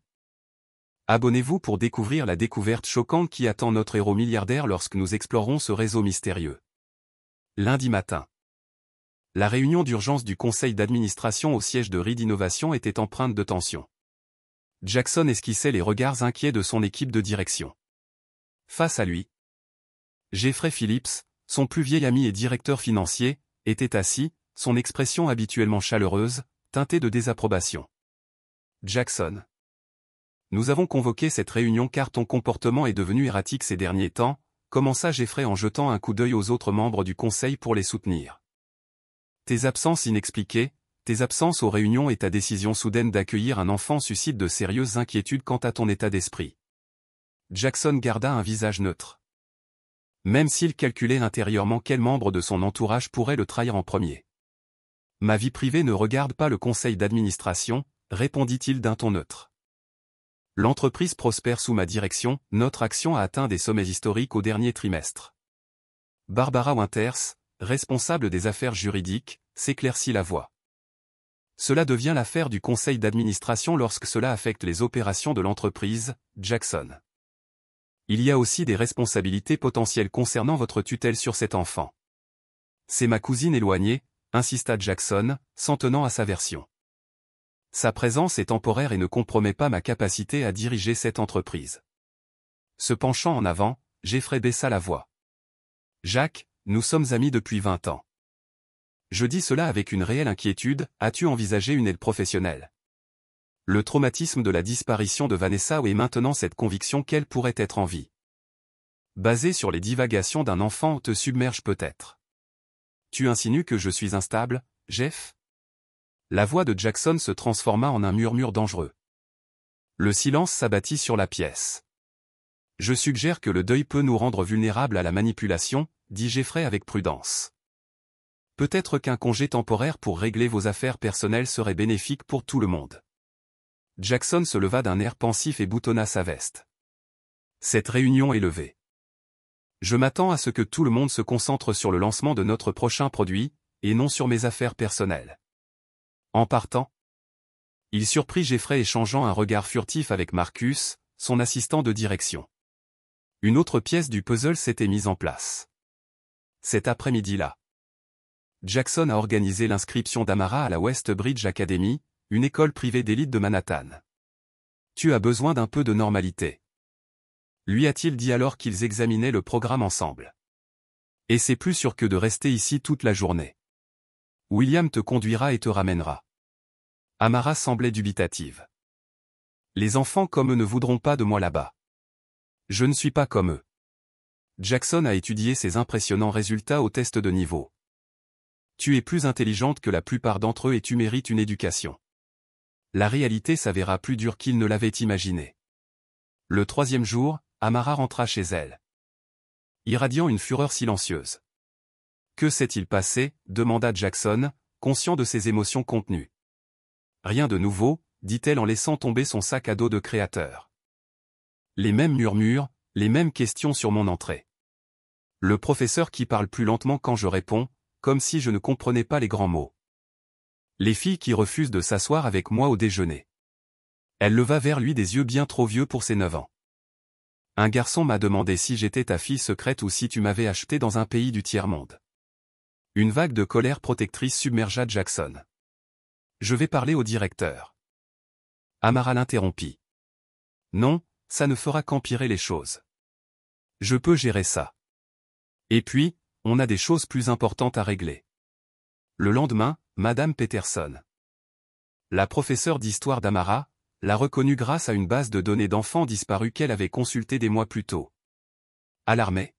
[SPEAKER 1] Abonnez-vous pour découvrir la découverte choquante qui attend notre héros milliardaire lorsque nous explorerons ce réseau mystérieux. Lundi matin. La réunion d'urgence du conseil d'administration au siège de Reed Innovation était empreinte de tension. Jackson esquissait les regards inquiets de son équipe de direction. Face à lui, Jeffrey Phillips, son plus vieil ami et directeur financier, était assis, son expression habituellement chaleureuse, teintée de désapprobation. Jackson. Nous avons convoqué cette réunion car ton comportement est devenu erratique ces derniers temps, commença Jeffrey en jetant un coup d'œil aux autres membres du conseil pour les soutenir. Tes absences inexpliquées, tes absences aux réunions et ta décision soudaine d'accueillir un enfant suscitent de sérieuses inquiétudes quant à ton état d'esprit. Jackson garda un visage neutre. Même s'il calculait intérieurement quel membre de son entourage pourrait le trahir en premier. Ma vie privée ne regarde pas le conseil d'administration, répondit-il d'un ton neutre. L'entreprise prospère sous ma direction, notre action a atteint des sommets historiques au dernier trimestre. Barbara Winters, responsable des affaires juridiques, s'éclaircit la voix. Cela devient l'affaire du conseil d'administration lorsque cela affecte les opérations de l'entreprise, Jackson. Il y a aussi des responsabilités potentielles concernant votre tutelle sur cet enfant. C'est ma cousine éloignée, insista Jackson, s'en tenant à sa version. Sa présence est temporaire et ne compromet pas ma capacité à diriger cette entreprise. Se penchant en avant, Jeffrey baissa la voix. Jacques, nous sommes amis depuis 20 ans. Je dis cela avec une réelle inquiétude, as-tu envisagé une aide professionnelle? Le traumatisme de la disparition de Vanessa est maintenant cette conviction qu'elle pourrait être en vie. Basée sur les divagations d'un enfant te submerge peut-être. Tu insinues que je suis instable, Jeff? La voix de Jackson se transforma en un murmure dangereux. Le silence s'abattit sur la pièce. Je suggère que le deuil peut nous rendre vulnérables à la manipulation, dit Jeffrey avec prudence. Peut-être qu'un congé temporaire pour régler vos affaires personnelles serait bénéfique pour tout le monde. Jackson se leva d'un air pensif et boutonna sa veste. Cette réunion est levée. Je m'attends à ce que tout le monde se concentre sur le lancement de notre prochain produit, et non sur mes affaires personnelles. En partant, il surprit Jeffrey échangeant un regard furtif avec Marcus, son assistant de direction. Une autre pièce du puzzle s'était mise en place. Cet après-midi-là, Jackson a organisé l'inscription d'Amara à la Westbridge Academy, une école privée d'élite de Manhattan. Tu as besoin d'un peu de normalité. Lui a-t-il dit alors qu'ils examinaient le programme ensemble. Et c'est plus sûr que de rester ici toute la journée. William te conduira et te ramènera. Amara semblait dubitative. Les enfants comme eux ne voudront pas de moi là-bas. Je ne suis pas comme eux. Jackson a étudié ses impressionnants résultats au test de niveau. Tu es plus intelligente que la plupart d'entre eux et tu mérites une éducation. La réalité s'avéra plus dure qu'il ne l'avait imaginé. Le 3e jour, Amara rentra chez elle, irradiant une fureur silencieuse. Que s'est-il passé? Demanda Jackson, conscient de ses émotions contenues. Rien de nouveau, dit-elle en laissant tomber son sac à dos de créateur. Les mêmes murmures, les mêmes questions sur mon entrée. Le professeur qui parle plus lentement quand je réponds, comme si je ne comprenais pas les grands mots. Les filles qui refusent de s'asseoir avec moi au déjeuner. Elle leva vers lui des yeux bien trop vieux pour ses 9 ans. Un garçon m'a demandé si j'étais ta fille secrète ou si tu m'avais acheté dans un pays du tiers-monde. Une vague de colère protectrice submergea Jackson. Je vais parler au directeur. Amara l'interrompit. Non, ça ne fera qu'empirer les choses. Je peux gérer ça. Et puis, on a des choses plus importantes à régler. Le lendemain, Madame Peterson, la professeure d'histoire d'Amara, l'a reconnue grâce à une base de données d'enfants disparus qu'elle avait consultée des mois plus tôt. Alarmée,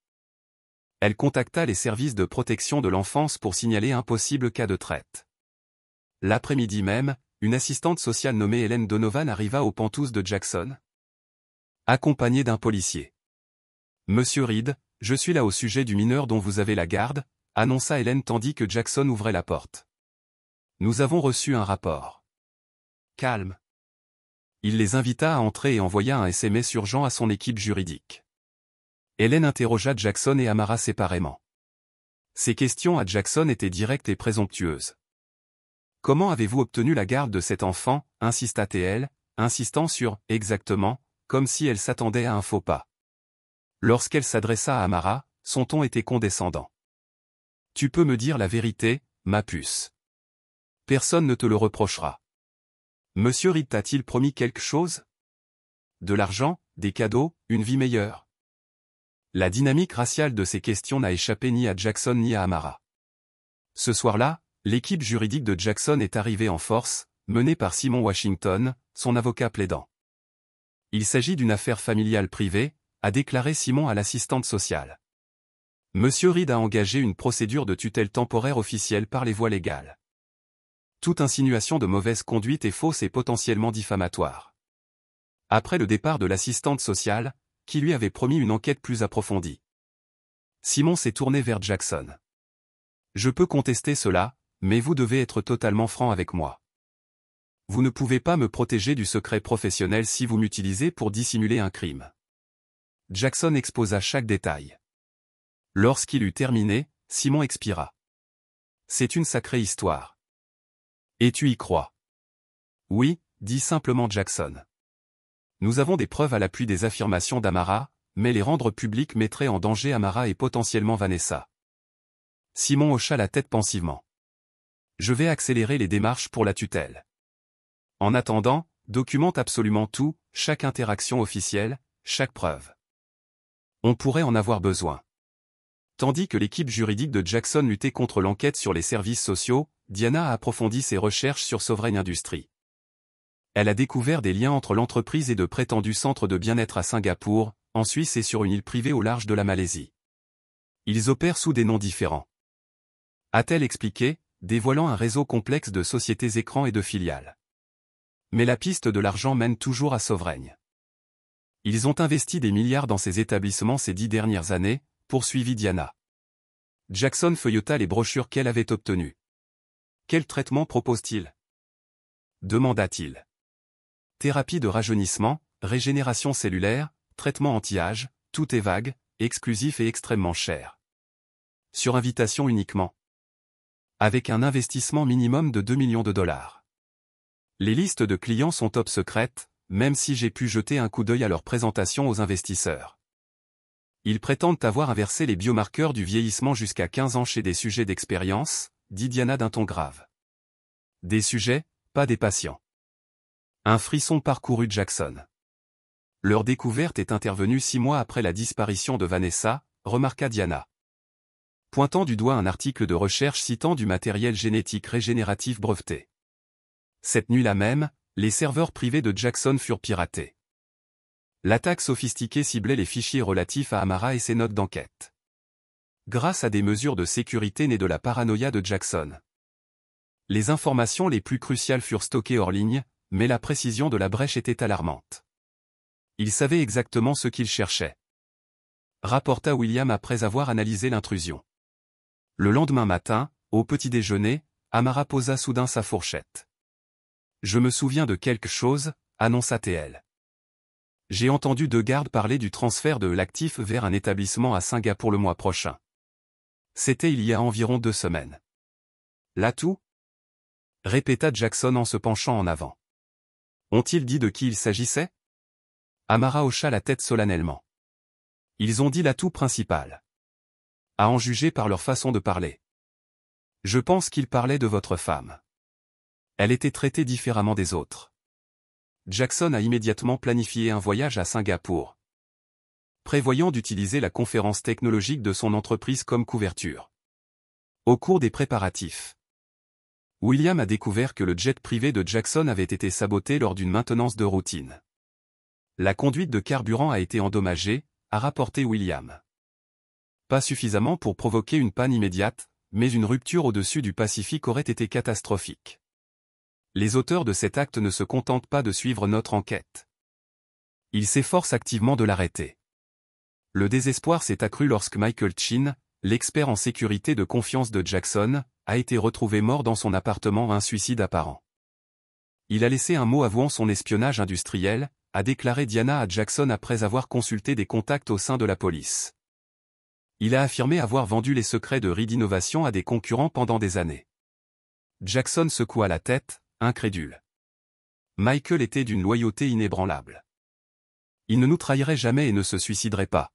[SPEAKER 1] elle contacta les services de protection de l'enfance pour signaler un possible cas de traite. L'après-midi même, une assistante sociale nommée Hélène Donovan arriva aux pentouses de Jackson, accompagnée d'un policier. Monsieur Reed, je suis là au sujet du mineur dont vous avez la garde, annonça Hélène tandis que Jackson ouvrait la porte. Nous avons reçu un rapport. Calme. Il les invita à entrer et envoya un SMS urgent à son équipe juridique. Hélène interrogea Jackson et Amara séparément. Ses questions à Jackson étaient directes et présomptueuses. Comment avez-vous obtenu la garde de cet enfant, insista-t-elle, insistant sur « exactement », comme si elle s'attendait à un faux pas. Lorsqu'elle s'adressa à Amara, son ton était condescendant. Tu peux me dire la vérité, ma puce. Personne ne te le reprochera. Monsieur Reed t'a-t-il promis quelque chose? De l'argent, des cadeaux, une vie meilleure? La dynamique raciale de ces questions n'a échappé ni à Jackson ni à Amara. Ce soir-là, l'équipe juridique de Jackson est arrivée en force, menée par Simon Washington, son avocat plaidant. Il s'agit d'une affaire familiale privée, a déclaré Simon à l'assistante sociale. Monsieur Reed a engagé une procédure de tutelle temporaire officielle par les voies légales. Toute insinuation de mauvaise conduite est fausse et potentiellement diffamatoire. Après le départ de l'assistante sociale, qui lui avait promis une enquête plus approfondie, Simon s'est tourné vers Jackson. Je peux contester cela, mais vous devez être totalement franc avec moi. Vous ne pouvez pas me protéger du secret professionnel si vous m'utilisez pour dissimuler un crime. Jackson exposa chaque détail. Lorsqu'il eut terminé, Simon expira. C'est une sacrée histoire. Et tu y crois? Oui, dit simplement Jackson. Nous avons des preuves à l'appui des affirmations d'Amara, mais les rendre publiques mettrait en danger Amara et potentiellement Vanessa. Simon hocha la tête pensivement. Je vais accélérer les démarches pour la tutelle. En attendant, documente absolument tout, chaque interaction officielle, chaque preuve. On pourrait en avoir besoin. Tandis que l'équipe juridique de Jackson luttait contre l'enquête sur les services sociaux, Diana a approfondi ses recherches sur Sovereign Industries. Elle a découvert des liens entre l'entreprise et de prétendus centres de bien-être à Singapour, en Suisse et sur une île privée au large de la Malaisie. Ils opèrent sous des noms différents. A-t-elle expliqué, dévoilant un réseau complexe de sociétés écrans et de filiales. Mais la piste de l'argent mène toujours à Sovereign. Ils ont investi des milliards dans ces établissements ces 10 dernières années, poursuivit Diana. Jackson feuilleta les brochures qu'elle avait obtenues. Quel traitement propose-t-il? Demanda-t-il. Thérapie de rajeunissement, régénération cellulaire, traitement anti-âge, tout est vague, exclusif et extrêmement cher. Sur invitation uniquement. Avec un investissement minimum de 2 millions de dollars. Les listes de clients sont top secrètes, même si j'ai pu jeter un coup d'œil à leur présentation aux investisseurs. Ils prétendent avoir inversé les biomarqueurs du vieillissement jusqu'à 15 ans chez des sujets d'expérience, dit Diana d'un ton grave. Des sujets, pas des patients. Un frisson parcourut Jackson. Leur découverte est intervenue 6 mois après la disparition de Vanessa, remarqua Diana. Pointant du doigt un article de recherche citant du matériel génétique régénératif breveté. Cette nuit-là même, les serveurs privés de Jackson furent piratés. L'attaque sophistiquée ciblait les fichiers relatifs à Amara et ses notes d'enquête. Grâce à des mesures de sécurité nées de la paranoïa de Jackson. Les informations les plus cruciales furent stockées hors ligne, mais la précision de la brèche était alarmante. Il savait exactement ce qu'il cherchait. Rapporta William après avoir analysé l'intrusion. Le lendemain matin, au petit déjeuner, Amara posa soudain sa fourchette. « Je me souviens de quelque chose », annonça TL. « J'ai entendu 2 gardes parler du transfert de l'actif vers un établissement à Singapour le mois prochain. C'était il y a environ 2 semaines. »« Là tout ?» répéta Jackson en se penchant en avant. « Ont-ils dit de qui il s'agissait ?» Amara hocha la tête solennellement. « Ils ont dit l'atout principal. À en juger par leur façon de parler. Je pense qu'ils parlaient de votre femme. Elle était traitée différemment des autres. » Jackson a immédiatement planifié un voyage à Singapour, prévoyant d'utiliser la conférence technologique de son entreprise comme couverture. Au cours des préparatifs, William a découvert que le jet privé de Jackson avait été saboté lors d'une maintenance de routine. La conduite de carburant a été endommagée, a rapporté William. Pas suffisamment pour provoquer une panne immédiate, mais une rupture au-dessus du Pacifique aurait été catastrophique. Les auteurs de cet acte ne se contentent pas de suivre notre enquête. Ils s'efforcent activement de l'arrêter. Le désespoir s'est accru lorsque Michael Chin, l'expert en sécurité de confiance de Jackson, a été retrouvé mort dans son appartement, un suicide apparent. Il a laissé un mot avouant son espionnage industriel, a déclaré Diana à Jackson après avoir consulté des contacts au sein de la police. Il a affirmé avoir vendu les secrets de Reed Innovation à des concurrents pendant des années. Jackson secoua la tête, incrédule. Michael était d'une loyauté inébranlable. Il ne nous trahirait jamais et ne se suiciderait pas.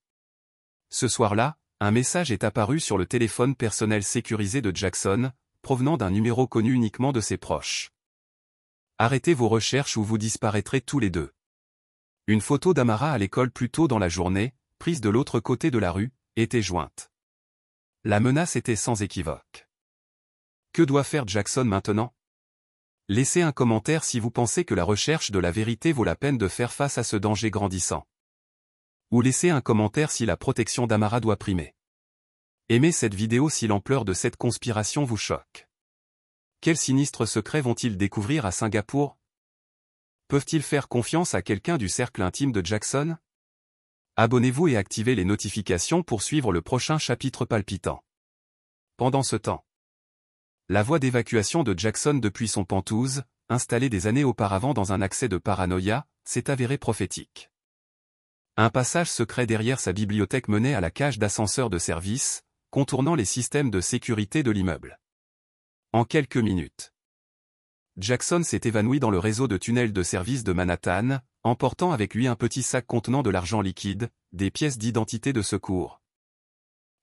[SPEAKER 1] Ce soir-là, un message est apparu sur le téléphone personnel sécurisé de Jackson, provenant d'un numéro connu uniquement de ses proches. Arrêtez vos recherches ou vous disparaîtrez tous les deux. Une photo d'Amara à l'école plus tôt dans la journée, prise de l'autre côté de la rue, était jointe. La menace était sans équivoque. Que doit faire Jackson maintenant? Laissez un commentaire si vous pensez que la recherche de la vérité vaut la peine de faire face à ce danger grandissant. Ou laissez un commentaire si la protection d'Amara doit primer. Aimez cette vidéo si l'ampleur de cette conspiration vous choque. Quels sinistres secrets vont-ils découvrir à Singapour? Peuvent-ils faire confiance à quelqu'un du cercle intime de Jackson? Abonnez-vous et activez les notifications pour suivre le prochain chapitre palpitant. Pendant ce temps, la voie d'évacuation de Jackson depuis son Penthouse, installé des années auparavant dans un accès de paranoïa, s'est avérée prophétique. Un passage secret derrière sa bibliothèque menait à la cage d'ascenseur de service, contournant les systèmes de sécurité de l'immeuble. En quelques minutes, Jackson s'est évanoui dans le réseau de tunnels de service de Manhattan, emportant avec lui un petit sac contenant de l'argent liquide, des pièces d'identité de secours,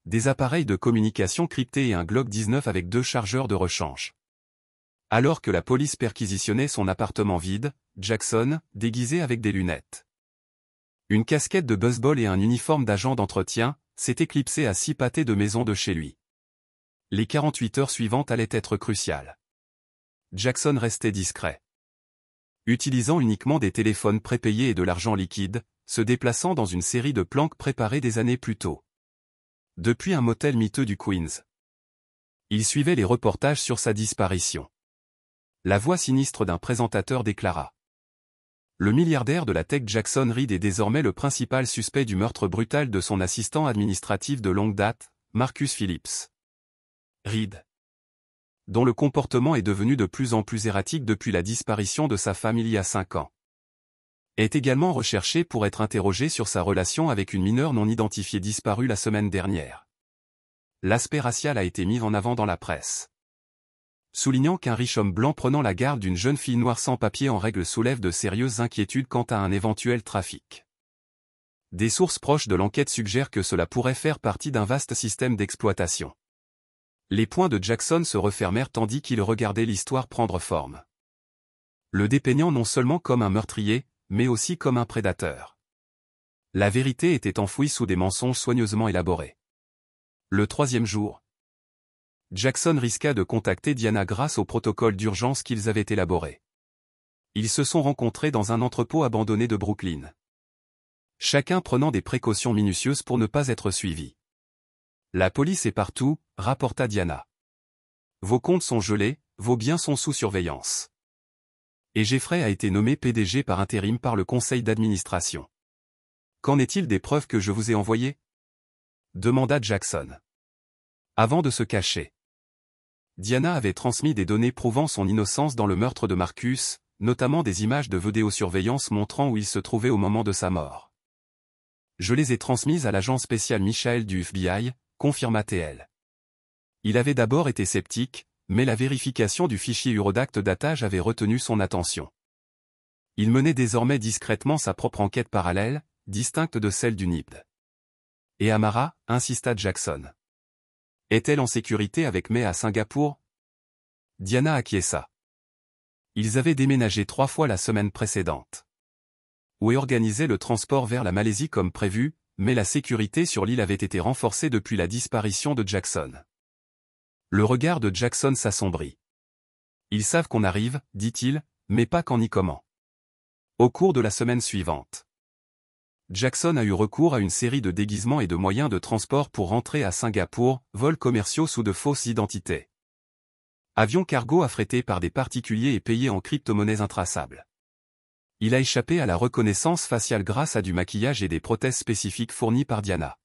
[SPEAKER 1] des appareils de communication cryptés et un Glock 19 avec 2 chargeurs de rechange. Alors que la police perquisitionnait son appartement vide, Jackson, déguisé avec des lunettes, une casquette de baseball et un uniforme d'agent d'entretien, s'est éclipsé à 6 pâtés de maison de chez lui. Les 48 heures suivantes allaient être cruciales. Jackson restait discret, utilisant uniquement des téléphones prépayés et de l'argent liquide, se déplaçant dans une série de planques préparées des années plus tôt. Depuis un motel miteux du Queens, il suivait les reportages sur sa disparition. La voix sinistre d'un présentateur déclara: le milliardaire de la tech Jackson Reed est désormais le principal suspect du meurtre brutal de son assistant administratif de longue date, Marcus Phillips. Reed, dont le comportement est devenu de plus en plus erratique depuis la disparition de sa femme il y a 5 ans, est également recherché pour être interrogé sur sa relation avec une mineure non identifiée disparue la semaine dernière. L'aspect racial a été mis en avant dans la presse, soulignant qu'un riche homme blanc prenant la garde d'une jeune fille noire sans papier en règle soulève de sérieuses inquiétudes quant à un éventuel trafic. Des sources proches de l'enquête suggèrent que cela pourrait faire partie d'un vaste système d'exploitation. Les poings de Jackson se refermèrent tandis qu'il regardait l'histoire prendre forme, le dépeignant non seulement comme un meurtrier, mais aussi comme un prédateur. La vérité était enfouie sous des mensonges soigneusement élaborés. Le 3e jour, Jackson risqua de contacter Diana grâce au protocole d'urgence qu'ils avaient élaboré. Ils se sont rencontrés dans un entrepôt abandonné de Brooklyn, chacun prenant des précautions minutieuses pour ne pas être suivi. La police est partout, rapporta Diana. Vos comptes sont gelés, vos biens sont sous surveillance. Et Jeffrey a été nommé PDG par intérim par le conseil d'administration. Qu'en est-il des preuves que je vous ai envoyées? Demanda Jackson. Avant de se cacher, Diana avait transmis des données prouvant son innocence dans le meurtre de Marcus, notamment des images de vidéosurveillance montrant où il se trouvait au moment de sa mort. Je les ai transmises à l'agent spécial Michael du FBI, confirma-t-elle. Il avait d'abord été sceptique, mais la vérification du fichier Eurodac datage avait retenu son attention. Il menait désormais discrètement sa propre enquête parallèle, distincte de celle du NIPD. Et Amara, insista Jackson. Est-elle en sécurité avec May à Singapour? Diana acquiesça. Ils avaient déménagé 3 fois la semaine précédente, où est organisé le transport vers la Malaisie comme prévu, mais la sécurité sur l'île avait été renforcée depuis la disparition de Jackson. Le regard de Jackson s'assombrit. Ils savent qu'on arrive, dit-il, mais pas quand ni comment. Au cours de la semaine suivante, Jackson a eu recours à une série de déguisements et de moyens de transport pour rentrer à Singapour, vols commerciaux sous de fausses identités, avions cargo affrétés par des particuliers et payés en crypto-monnaies intraçables. Il a échappé à la reconnaissance faciale grâce à du maquillage et des prothèses spécifiques fournies par Diana.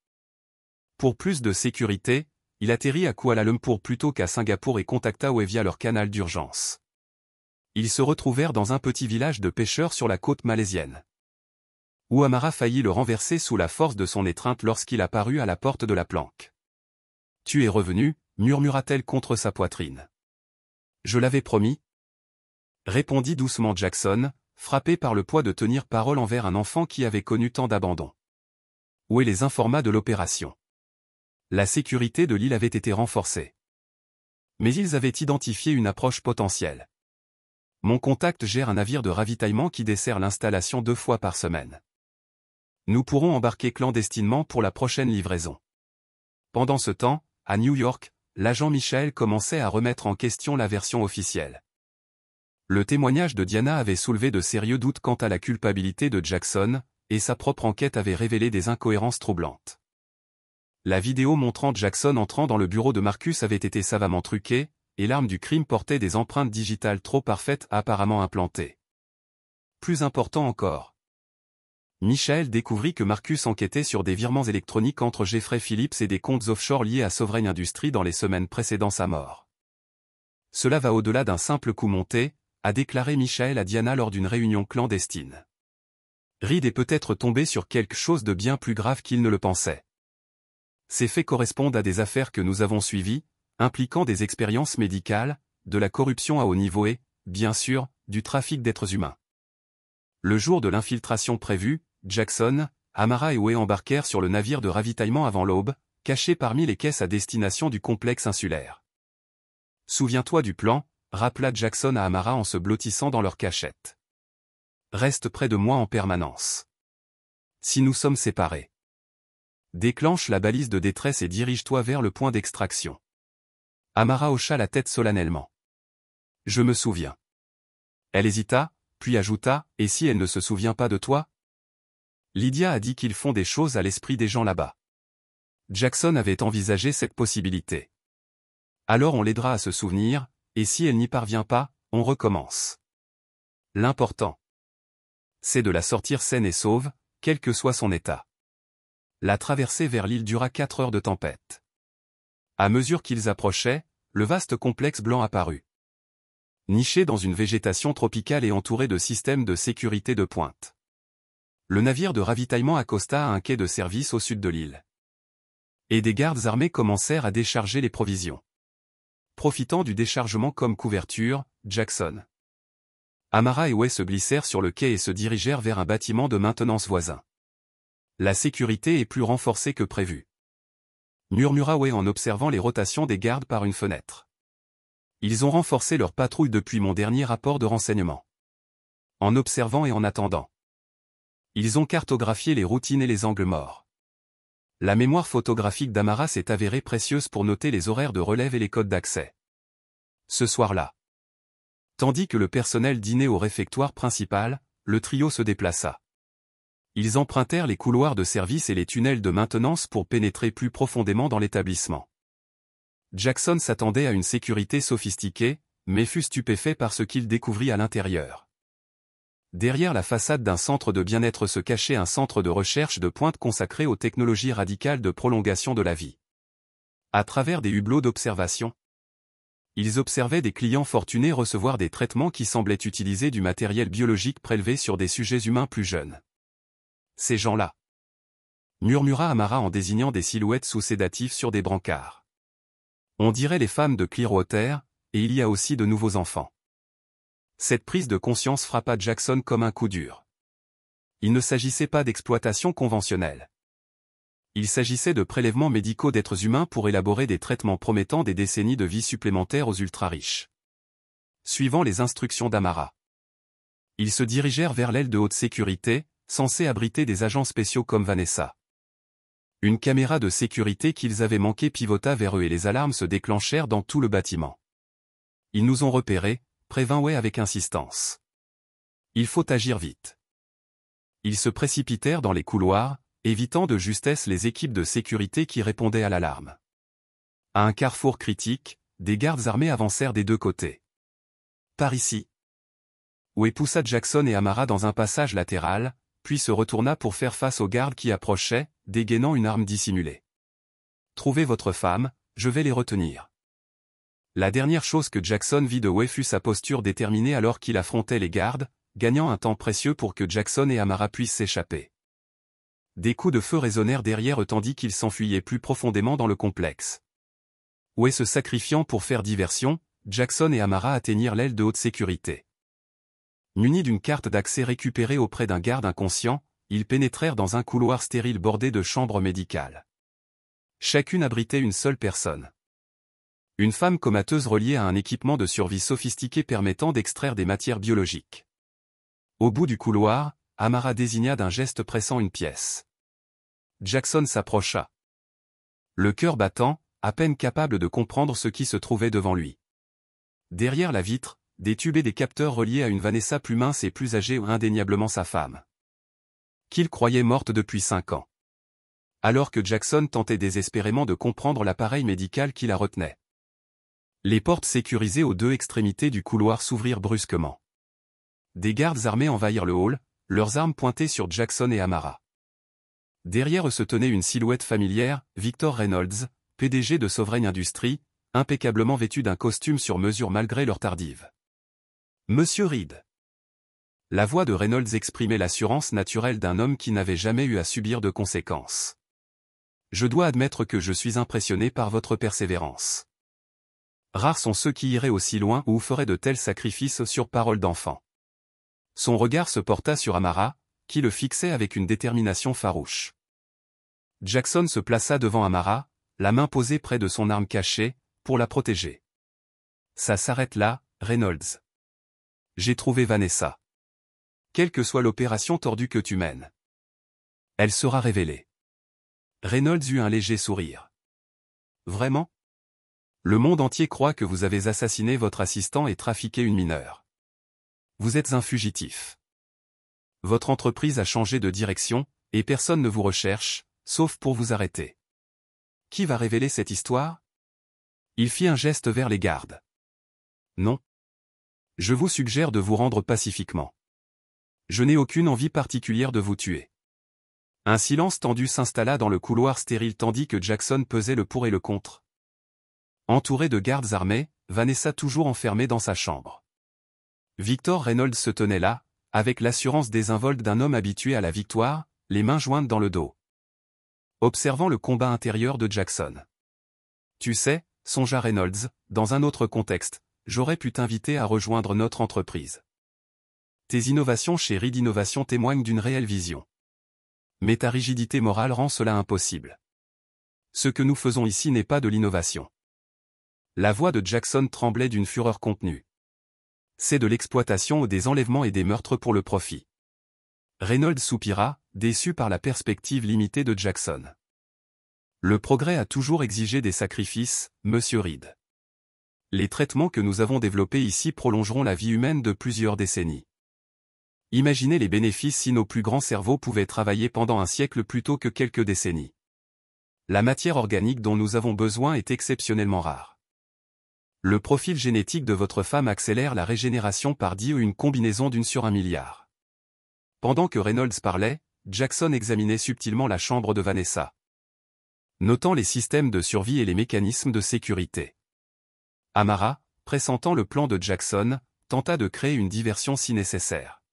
[SPEAKER 1] Pour plus de sécurité, il atterrit à Kuala Lumpur plutôt qu'à Singapour et contacta Wei via leur canal d'urgence. Ils se retrouvèrent dans un petit village de pêcheurs sur la côte malaisienne, où Amara faillit le renverser sous la force de son étreinte lorsqu'il apparut à la porte de la planque. « Tu es revenu » murmura-t-elle contre sa poitrine. « Je l'avais promis » répondit doucement Jackson, frappé par le poids de tenir parole envers un enfant qui avait connu tant d'abandon. Où est les informa de l'opération? La sécurité de l'île avait été renforcée, mais ils avaient identifié une approche potentielle. Mon contact gère un navire de ravitaillement qui dessert l'installation 2 fois par semaine. Nous pourrons embarquer clandestinement pour la prochaine livraison. Pendant ce temps, à New York, l'agent Michael commençait à remettre en question la version officielle. Le témoignage de Diana avait soulevé de sérieux doutes quant à la culpabilité de Jackson, et sa propre enquête avait révélé des incohérences troublantes. La vidéo montrant Jackson entrant dans le bureau de Marcus avait été savamment truquée, et l'arme du crime portait des empreintes digitales trop parfaites apparemment implantées. Plus important encore, Michael découvrit que Marcus enquêtait sur des virements électroniques entre Jeffrey Phillips et des comptes offshore liés à Sovereign Industries dans les semaines précédant sa mort. Cela va au-delà d'un simple coup monté, a déclaré Michael à Diana lors d'une réunion clandestine. Reed est peut-être tombé sur quelque chose de bien plus grave qu'il ne le pensait. Ces faits correspondent à des affaires que nous avons suivies, impliquant des expériences médicales, de la corruption à haut niveau et, bien sûr, du trafic d'êtres humains. Le jour de l'infiltration prévue, Jackson, Amara et Wei embarquèrent sur le navire de ravitaillement avant l'aube, caché parmi les caisses à destination du complexe insulaire. Souviens-toi du plan, rappela Jackson à Amara en se blottissant dans leur cachette. Reste près de moi en permanence. Si nous sommes séparés, déclenche la balise de détresse et dirige-toi vers le point d'extraction. Amara hocha la tête solennellement. Je me souviens. Elle hésita, puis ajouta, et si elle ne se souvient pas de toi? Lydia a dit qu'ils font des choses à l'esprit des gens là-bas. Jackson avait envisagé cette possibilité. Alors on l'aidera à se souvenir, et si elle n'y parvient pas, on recommence. L'important, c'est de la sortir saine et sauve, quel que soit son état. La traversée vers l'île dura 4 heures de tempête. À mesure qu'ils approchaient, le vaste complexe blanc apparut. Niché dans une végétation tropicale et entouré de systèmes de sécurité de pointe. Le navire de ravitaillement accosta à un quai de service au sud de l'île. Et des gardes armés commencèrent à décharger les provisions. Profitant du déchargement comme couverture, Jackson, Amara et Way se glissèrent sur le quai et se dirigèrent vers un bâtiment de maintenance voisin. La sécurité est plus renforcée que prévu, murmura Way en observant les rotations des gardes par une fenêtre. Ils ont renforcé leur patrouille depuis mon dernier rapport de renseignement. En observant et en attendant. Ils ont cartographié les routines et les angles morts. La mémoire photographique d'Amara s'est avérée précieuse pour noter les horaires de relève et les codes d'accès. Ce soir-là, tandis que le personnel dînait au réfectoire principal, le trio se déplaça. Ils empruntèrent les couloirs de service et les tunnels de maintenance pour pénétrer plus profondément dans l'établissement. Jackson s'attendait à une sécurité sophistiquée, mais fut stupéfait par ce qu'il découvrit à l'intérieur. Derrière la façade d'un centre de bien-être se cachait un centre de recherche de pointe consacré aux technologies radicales de prolongation de la vie. À travers des hublots d'observation, ils observaient des clients fortunés recevoir des traitements qui semblaient utiliser du matériel biologique prélevé sur des sujets humains plus jeunes. Ces gens-là, murmura Amara en désignant des silhouettes sous sédatifs sur des brancards. On dirait les femmes de Clearwater, et il y a aussi de nouveaux enfants. Cette prise de conscience frappa Jackson comme un coup dur. Il ne s'agissait pas d'exploitation conventionnelle. Il s'agissait de prélèvements médicaux d'êtres humains pour élaborer des traitements promettant des décennies de vie supplémentaires aux ultra-riches. Suivant les instructions d'Amara, ils se dirigèrent vers l'aile de haute sécurité, censée abriter des agents spéciaux comme Vanessa. Une caméra de sécurité qu'ils avaient manqué pivota vers eux et les alarmes se déclenchèrent dans tout le bâtiment. Ils nous ont repérés, prévint Way avec insistance. Il faut agir vite. Ils se précipitèrent dans les couloirs, évitant de justesse les équipes de sécurité qui répondaient à l'alarme. À un carrefour critique, des gardes armés avancèrent des deux côtés. Par ici. Way poussa Jackson et Amara dans un passage latéral, puis se retourna pour faire face aux gardes qui approchaient, dégainant une arme dissimulée. Trouvez votre femme, je vais les retenir. La dernière chose que Jackson vit de Way fut sa posture déterminée alors qu'il affrontait les gardes, gagnant un temps précieux pour que Jackson et Amara puissent s'échapper. Des coups de feu résonnèrent derrière eux tandis qu'ils s'enfuyaient plus profondément dans le complexe. Way se sacrifiant pour faire diversion, Jackson et Amara atteignirent l'aile de haute sécurité. Munis d'une carte d'accès récupérée auprès d'un garde inconscient, ils pénétrèrent dans un couloir stérile bordé de chambres médicales. Chacune abritait une seule personne. Une femme comateuse reliée à un équipement de survie sophistiqué permettant d'extraire des matières biologiques. Au bout du couloir, Amara désigna d'un geste pressant une pièce. Jackson s'approcha. Le cœur battant, à peine capable de comprendre ce qui se trouvait devant lui. Derrière la vitre, des tubes et des capteurs reliés à une Vanessa plus mince et plus âgée indéniablement sa femme. Qu'il croyait morte depuis 5 ans. Alors que Jackson tentait désespérément de comprendre l'appareil médical qui la retenait. Les portes sécurisées aux deux extrémités du couloir s'ouvrirent brusquement. Des gardes armés envahirent le hall, leurs armes pointées sur Jackson et Amara. Derrière eux se tenait une silhouette familière, Victor Reynolds, PDG de Sovereign Industries, impeccablement vêtu d'un costume sur mesure malgré l'heure tardive. Monsieur Reed. La voix de Reynolds exprimait l'assurance naturelle d'un homme qui n'avait jamais eu à subir de conséquences. Je dois admettre que je suis impressionné par votre persévérance. Rares sont ceux qui iraient aussi loin ou feraient de tels sacrifices sur parole d'enfant. Son regard se porta sur Amara, qui le fixait avec une détermination farouche. Jackson se plaça devant Amara, la main posée près de son arme cachée, pour la protéger. Ça s'arrête là, Reynolds. J'ai trouvé Vanessa. Quelle que soit l'opération tordue que tu mènes, elle sera révélée. Reynolds eut un léger sourire. Vraiment? Le monde entier croit que vous avez assassiné votre assistant et trafiqué une mineure. Vous êtes un fugitif. Votre entreprise a changé de direction, et personne ne vous recherche, sauf pour vous arrêter. Qui va révéler cette histoire? Il fit un geste vers les gardes. Non. Je vous suggère de vous rendre pacifiquement. Je n'ai aucune envie particulière de vous tuer. Un silence tendu s'installa dans le couloir stérile tandis que Jackson pesait le pour et le contre. Entourée de gardes armés, Vanessa toujours enfermée dans sa chambre. Victor Reynolds se tenait là, avec l'assurance désinvolte d'un homme habitué à la victoire, les mains jointes dans le dos. Observant le combat intérieur de Jackson. Tu sais, songea Reynolds, dans un autre contexte, j'aurais pu t'inviter à rejoindre notre entreprise. Tes innovations chez Reed Innovation témoignent d'une réelle vision. Mais ta rigidité morale rend cela impossible. Ce que nous faisons ici n'est pas de l'innovation. La voix de Jackson tremblait d'une fureur contenue. C'est de l'exploitation ou des enlèvements et des meurtres pour le profit. Reynolds soupira, déçu par la perspective limitée de Jackson. Le progrès a toujours exigé des sacrifices, Monsieur Reed. Les traitements que nous avons développés ici prolongeront la vie humaine de plusieurs décennies. Imaginez les bénéfices si nos plus grands cerveaux pouvaient travailler pendant un siècle plutôt que quelques décennies. La matière organique dont nous avons besoin est exceptionnellement rare. Le profil génétique de votre femme accélère la régénération par 10 ou une combinaison d'une sur 1 milliard. Pendant que Reynolds parlait, Jackson examinait subtilement la chambre de Vanessa. Notant les systèmes de survie et les mécanismes de sécurité. Amara, pressentant le plan de Jackson, tenta de créer une diversion si nécessaire.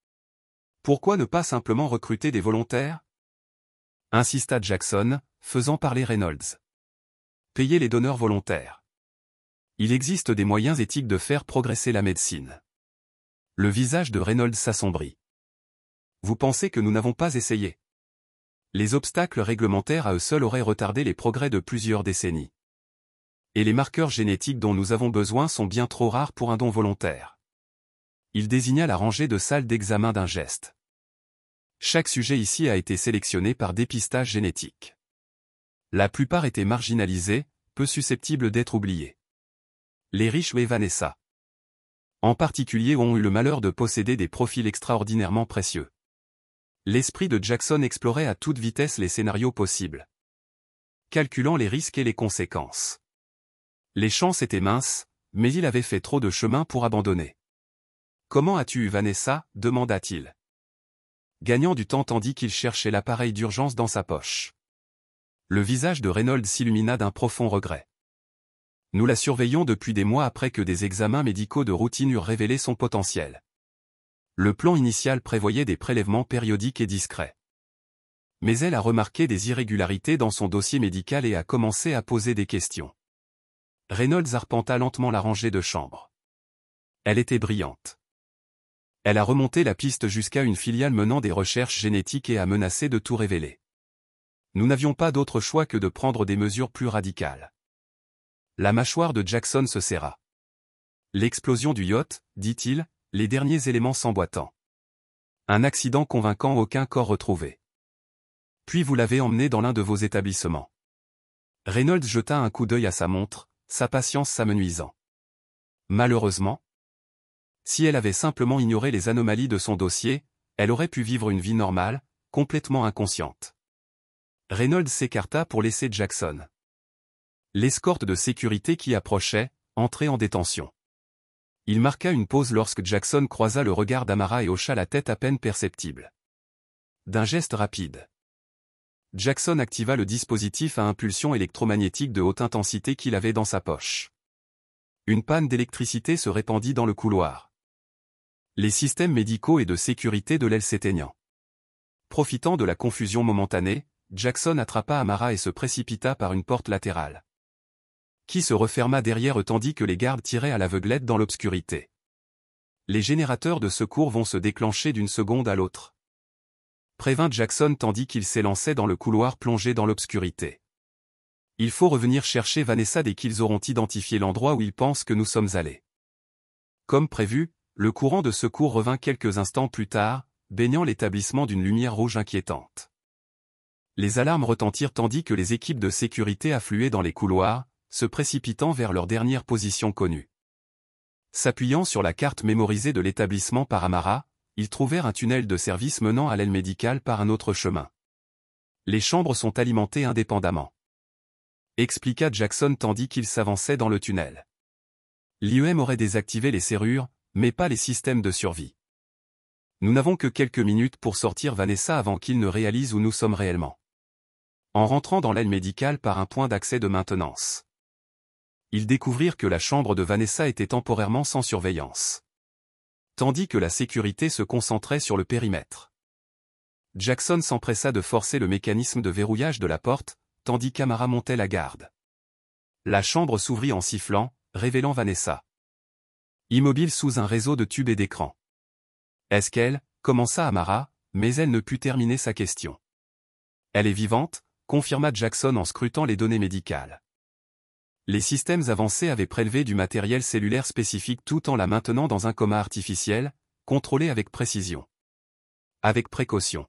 [SPEAKER 1] Pourquoi ne pas simplement recruter des volontaires? Insista Jackson, faisant parler Reynolds. Payez les donneurs volontaires. Il existe des moyens éthiques de faire progresser la médecine. Le visage de Reynolds s'assombrit. Vous pensez que nous n'avons pas essayé? Les obstacles réglementaires à eux seuls auraient retardé les progrès de plusieurs décennies. Et les marqueurs génétiques dont nous avons besoin sont bien trop rares pour un don volontaire. Il désigna la rangée de salles d'examen d'un geste. Chaque sujet ici a été sélectionné par dépistage génétique. La plupart étaient marginalisés, peu susceptibles d'être oubliés. Les riches et Vanessa. En particulier ont eu le malheur de posséder des profils extraordinairement précieux. L'esprit de Jackson explorait à toute vitesse les scénarios possibles. Calculant les risques et les conséquences. Les chances étaient minces, mais il avait fait trop de chemin pour abandonner. « Comment as-tu eu Vanessa » demanda-t-il. Gagnant du temps tandis qu'il cherchait l'appareil d'urgence dans sa poche. Le visage de Reynolds s'illumina d'un profond regret. Nous la surveillons depuis des mois après que des examens médicaux de routine eurent révélé son potentiel. Le plan initial prévoyait des prélèvements périodiques et discrets. Mais elle a remarqué des irrégularités dans son dossier médical et a commencé à poser des questions. Reynolds arpenta lentement la rangée de chambres. Elle était brillante. Elle a remonté la piste jusqu'à une filiale menant des recherches génétiques et a menacé de tout révéler. Nous n'avions pas d'autre choix que de prendre des mesures plus radicales. La mâchoire de Jackson se serra. L'explosion du yacht, dit-il, les derniers éléments s'emboîtant. Un accident convaincant, aucun corps retrouvé. Puis vous l'avez emmené dans l'un de vos établissements. Reynolds jeta un coup d'œil à sa montre, sa patience s'amenuisant. Malheureusement, si elle avait simplement ignoré les anomalies de son dossier, elle aurait pu vivre une vie normale, complètement inconsciente. Reynolds s'écarta pour laisser Jackson. L'escorte de sécurité qui approchait, entrait en détention. Il marqua une pause lorsque Jackson croisa le regard d'Amara et hocha la tête à peine perceptible. D'un geste rapide. Jackson activa le dispositif à impulsion électromagnétique de haute intensité qu'il avait dans sa poche. Une panne d'électricité se répandit dans le couloir. Les systèmes médicaux et de sécurité de l'aile s'éteignant. Profitant de la confusion momentanée, Jackson attrapa Amara et se précipita par une porte latérale, qui se referma derrière eux tandis que les gardes tiraient à l'aveuglette dans l'obscurité. Les générateurs de secours vont se déclencher d'une seconde à l'autre, prévint Jackson tandis qu'il s'élançait dans le couloir plongé dans l'obscurité. Il faut revenir chercher Vanessa dès qu'ils auront identifié l'endroit où ils pensent que nous sommes allés. Comme prévu, le courant de secours revint quelques instants plus tard, baignant l'établissement d'une lumière rouge inquiétante. Les alarmes retentirent tandis que les équipes de sécurité affluaient dans les couloirs, se précipitant vers leur dernière position connue. S'appuyant sur la carte mémorisée de l'établissement par Amara, ils trouvèrent un tunnel de service menant à l'aile médicale par un autre chemin. Les chambres sont alimentées indépendamment, expliqua Jackson tandis qu'il s'avançait dans le tunnel. L'IEM aurait désactivé les serrures, mais pas les systèmes de survie. Nous n'avons que quelques minutes pour sortir Vanessa avant qu'il ne réalise où nous sommes réellement. En rentrant dans l'aile médicale par un point d'accès de maintenance. Ils découvrirent que la chambre de Vanessa était temporairement sans surveillance. Tandis que la sécurité se concentrait sur le périmètre. Jackson s'empressa de forcer le mécanisme de verrouillage de la porte, tandis qu'Amara montait la garde. La chambre s'ouvrit en sifflant, révélant Vanessa. Immobile sous un réseau de tubes et d'écrans. « Est-ce qu'elle » commença Amara, mais elle ne put terminer sa question. « Elle est vivante » confirma Jackson en scrutant les données médicales. Les systèmes avancés avaient prélevé du matériel cellulaire spécifique tout en la maintenant dans un coma artificiel, contrôlé avec précision. Avec précaution.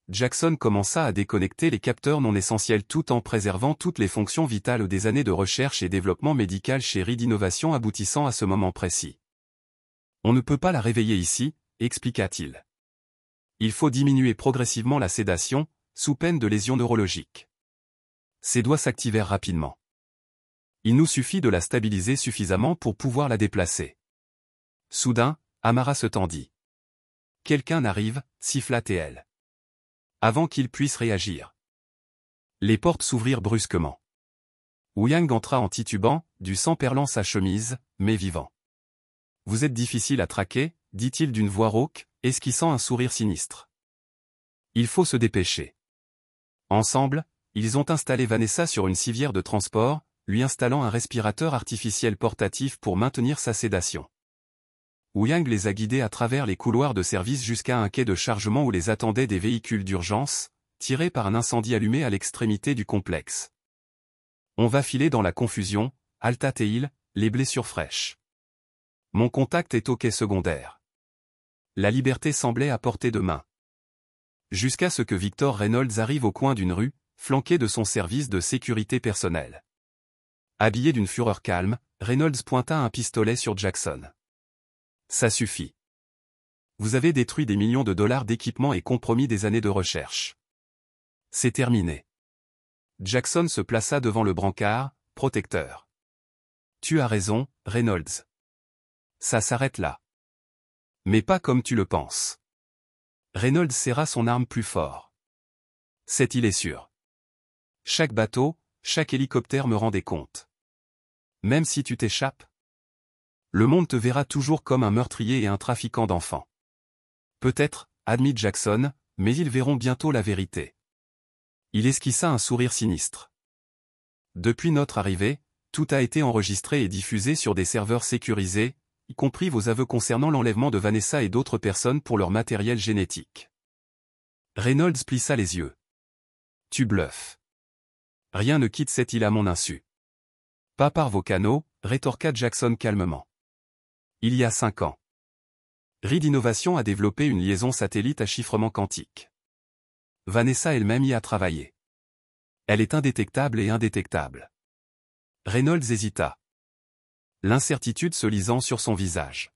[SPEAKER 1] Jackson commença à déconnecter les capteurs non essentiels tout en préservant toutes les fonctions vitales des années de recherche et développement médical chez Reed Innovation aboutissant à ce moment précis. « On ne peut pas la réveiller ici », expliqua-t-il. « Il faut diminuer progressivement la sédation, sous peine de lésions neurologiques. » Ses doigts s'activèrent rapidement. Il nous suffit de la stabiliser suffisamment pour pouvoir la déplacer. Soudain, Amara se tendit. « Quelqu'un arrive » siffla T.L. Avant qu'il puisse réagir. Les portes s'ouvrirent brusquement. Wu-Yang entra en titubant, du sang perlant sa chemise, mais vivant. « Vous êtes difficile à traquer » dit-il d'une voix rauque, esquissant un sourire sinistre. « Il faut se dépêcher. » Ensemble, ils ont installé Vanessa sur une civière de transport, lui installant un respirateur artificiel portatif pour maintenir sa sédation. Wu-Yang les a guidés à travers les couloirs de service jusqu'à un quai de chargement où les attendaient des véhicules d'urgence, tirés par un incendie allumé à l'extrémité du complexe. On va filer dans la confusion, Alta Teil, les blessures fraîches. Mon contact est au quai secondaire. La liberté semblait à portée de main. Jusqu'à ce que Victor Reynolds arrive au coin d'une rue, flanqué de son service de sécurité personnelle. Habillé d'une fureur calme, Reynolds pointa un pistolet sur Jackson. « Ça suffit. Vous avez détruit des millions de dollars d'équipement et compromis des années de recherche. C'est terminé. » Jackson se plaça devant le brancard, protecteur. « Tu as raison, Reynolds. Ça s'arrête là. Mais pas comme tu le penses. » Reynolds serra son arme plus fort. « Il est sûr. Chaque bateau, chaque hélicoptère me rend des comptes. Même si tu t'échappes, le monde te verra toujours comme un meurtrier et un trafiquant d'enfants. Peut-être, admit Jackson, mais ils verront bientôt la vérité. » Il esquissa un sourire sinistre. « Depuis notre arrivée, tout a été enregistré et diffusé sur des serveurs sécurisés, y compris vos aveux concernant l'enlèvement de Vanessa et d'autres personnes pour leur matériel génétique. » Reynolds plissa les yeux. « Tu bluffes. Rien ne quitte cette île à mon insu. »« Pas par vos canaux, » rétorqua Jackson calmement. « Il y a 5 ans. Reed Innovation a développé une liaison satellite à chiffrement quantique. Vanessa elle-même y a travaillé. Elle est indétectable et indétectable. » Reynolds hésita. L'incertitude se lisant sur son visage.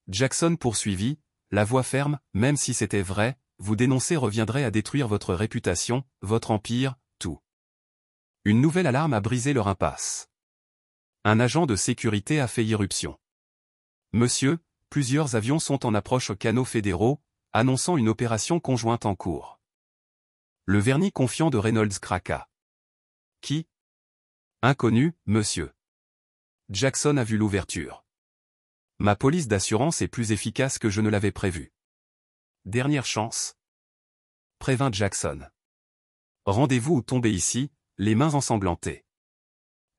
[SPEAKER 1] Jackson poursuivit, la voix ferme, « Même si c'était vrai, vous dénoncer reviendrait à détruire votre réputation, votre empire, tout. » Une nouvelle alarme a brisé leur impasse. Un agent de sécurité a fait irruption. « Monsieur, plusieurs avions sont en approche aux canaux fédéraux, annonçant une opération conjointe en cours. » Le vernis confiant de Reynolds craqua. « Qui ? » ?»« Inconnu, monsieur. » Jackson a vu l'ouverture. « Ma police d'assurance est plus efficace que je ne l'avais prévu. Dernière chance. » prévint Jackson. « Rendez-vous ou tombez ici, les mains ensanglantées. »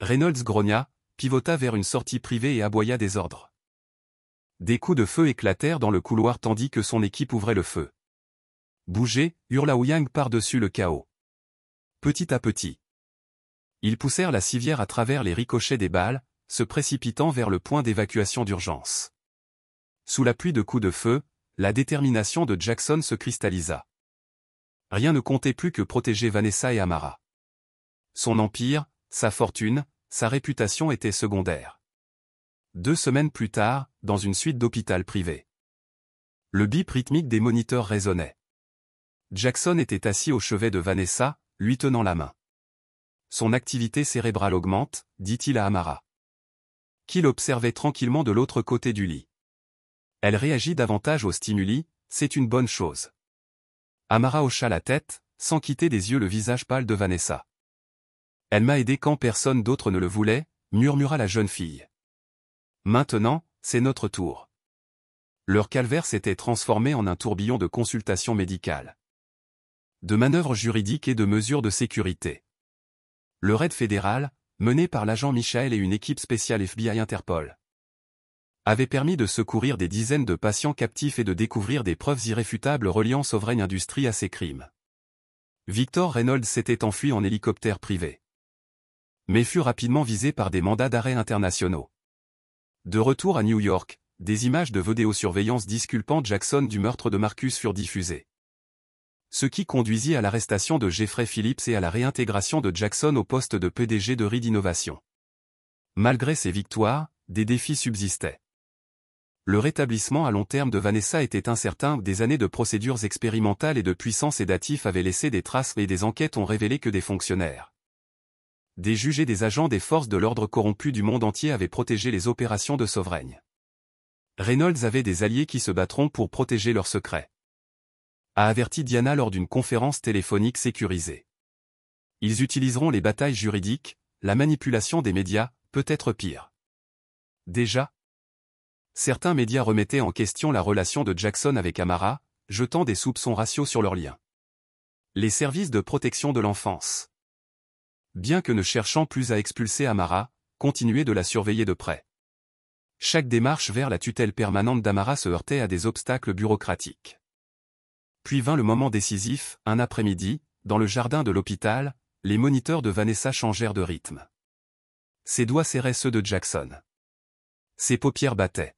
[SPEAKER 1] Reynolds grogna, pivota vers une sortie privée et aboya des ordres. Des coups de feu éclatèrent dans le couloir tandis que son équipe ouvrait le feu. « Bougez » hurla Wu-Yang par-dessus le chaos. Petit à petit. Ils poussèrent la civière à travers les ricochets des balles, se précipitant vers le point d'évacuation d'urgence. Sous la pluie de coups de feu, la détermination de Jackson se cristallisa. Rien ne comptait plus que protéger Vanessa et Amara. Son empire, sa fortune, sa réputation étaient secondaires. 2 semaines plus tard, dans une suite d'hôpital privé. Le bip rythmique des moniteurs résonnait. Jackson était assis au chevet de Vanessa, lui tenant la main. Son activité cérébrale augmente, dit-il à Amara. Qu'il observait tranquillement de l'autre côté du lit. Elle réagit davantage aux stimuli, c'est une bonne chose. Amara hocha la tête, sans quitter des yeux le visage pâle de Vanessa. Elle m'a aidé quand personne d'autre ne le voulait, murmura la jeune fille. Maintenant, c'est notre tour. Leur calvaire s'était transformé en un tourbillon de consultations médicales, de manœuvres juridiques et de mesures de sécurité. Le raid fédéral, mené par l'agent Michael et une équipe spéciale FBI Interpol, avait permis de secourir des dizaines de patients captifs et de découvrir des preuves irréfutables reliant Sovereign Industries à ces crimes. Victor Reynolds s'était enfui en hélicoptère privé, mais fut rapidement visé par des mandats d'arrêt internationaux. De retour à New York, des images de vidéosurveillance disculpant Jackson du meurtre de Marcus furent diffusées, ce qui conduisit à l'arrestation de Jeffrey Phillips et à la réintégration de Jackson au poste de PDG de Reed Innovation. Malgré ces victoires, des défis subsistaient. Le rétablissement à long terme de Vanessa était incertain, des années de procédures expérimentales et de puissants sédatifs avaient laissé des traces et des enquêtes ont révélé que des fonctionnaires, des juges et des agents des forces de l'ordre corrompus du monde entier avaient protégé les opérations de Sovereign. Reynolds avait des alliés qui se battront pour protéger leurs secrets, a averti Diana lors d'une conférence téléphonique sécurisée. Ils utiliseront les batailles juridiques, la manipulation des médias, peut-être pire. Déjà, certains médias remettaient en question la relation de Jackson avec Amara, jetant des soupçons raciaux sur leur lien. Les services de protection de l'enfance, bien que ne cherchant plus à expulser Amara, continuaient de la surveiller de près. Chaque démarche vers la tutelle permanente d'Amara se heurtait à des obstacles bureaucratiques. Puis vint le moment décisif, un après-midi, dans le jardin de l'hôpital, les moniteurs de Vanessa changèrent de rythme. Ses doigts serraient ceux de Jackson. Ses paupières battaient.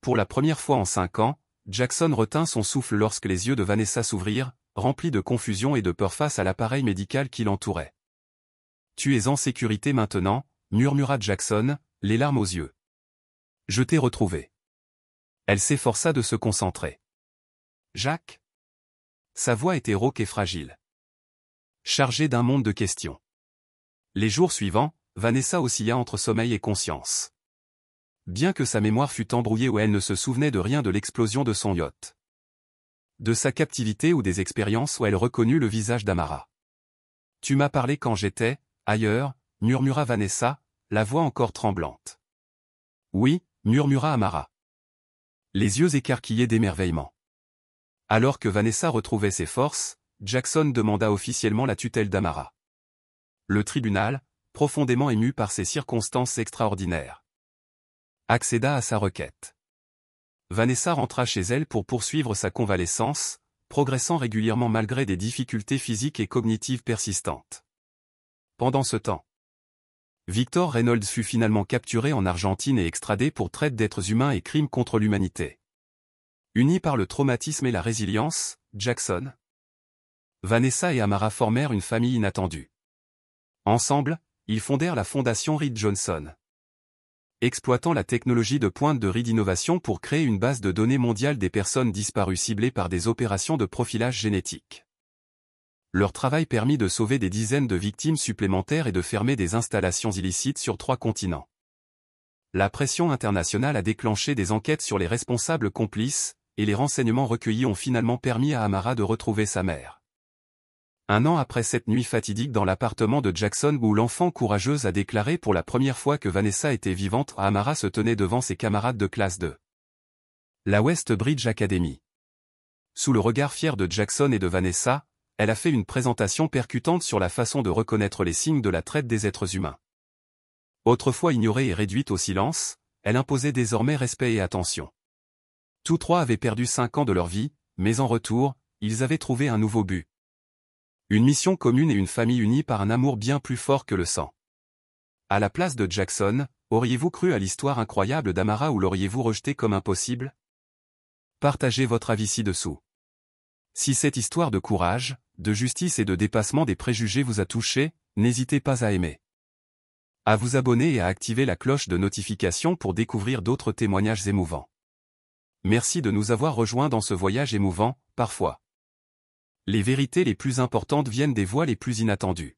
[SPEAKER 1] Pour la première fois en 5 ans, Jackson retint son souffle lorsque les yeux de Vanessa s'ouvrirent, remplis de confusion et de peur face à l'appareil médical qui l'entourait. « Tu es en sécurité maintenant », murmura Jackson, les larmes aux yeux. « Je t'ai retrouvé. » Elle s'efforça de se concentrer. « Jacques ?» Sa voix était rauque et fragile, chargée d'un monde de questions. Les jours suivants, Vanessa oscilla entre sommeil et conscience. Bien que sa mémoire fût embrouillée où elle ne se souvenait de rien de l'explosion de son yacht, de sa captivité ou des expériences où elle reconnut le visage d'Amara. « Tu m'as parlé quand j'étais ailleurs », murmura Vanessa, la voix encore tremblante. « Oui », murmura Amara, les yeux écarquillés d'émerveillement. Alors que Vanessa retrouvait ses forces, Jackson demanda officiellement la tutelle d'Amara. Le tribunal, profondément ému par ces circonstances extraordinaires, accéda à sa requête. Vanessa rentra chez elle pour poursuivre sa convalescence, progressant régulièrement malgré des difficultés physiques et cognitives persistantes. Pendant ce temps, Victor Reynolds fut finalement capturé en Argentine et extradé pour traite d'êtres humains et crimes contre l'humanité. Unis par le traumatisme et la résilience, Jackson, Vanessa et Amara formèrent une famille inattendue. Ensemble, ils fondèrent la fondation Reed Johnson, exploitant la technologie de pointe de Reed Innovation pour créer une base de données mondiale des personnes disparues ciblées par des opérations de profilage génétique. Leur travail permit de sauver des dizaines de victimes supplémentaires et de fermer des installations illicites sur 3 continents. La pression internationale a déclenché des enquêtes sur les responsables complices, et les renseignements recueillis ont finalement permis à Amara de retrouver sa mère. Un an après cette nuit fatidique dans l'appartement de Jackson où l'enfant courageuse a déclaré pour la première fois que Vanessa était vivante, Amara se tenait devant ses camarades de classe de la West Bridge Academy. Sous le regard fier de Jackson et de Vanessa, elle a fait une présentation percutante sur la façon de reconnaître les signes de la traite des êtres humains. Autrefois ignorée et réduite au silence, elle imposait désormais respect et attention. Tous 3 avaient perdu 5 ans de leur vie, mais en retour, ils avaient trouvé un nouveau but. Une mission commune et une famille unie par un amour bien plus fort que le sang. À la place de Jackson, auriez-vous cru à l'histoire incroyable d'Amara ou l'auriez-vous rejeté comme impossible? Partagez votre avis ci-dessous. Si cette histoire de courage, de justice et de dépassement des préjugés vous a touché, n'hésitez pas à aimer, à vous abonner et à activer la cloche de notification pour découvrir d'autres témoignages émouvants. Merci de nous avoir rejoints dans ce voyage émouvant, parfois. Les vérités les plus importantes viennent des voix les plus inattendues.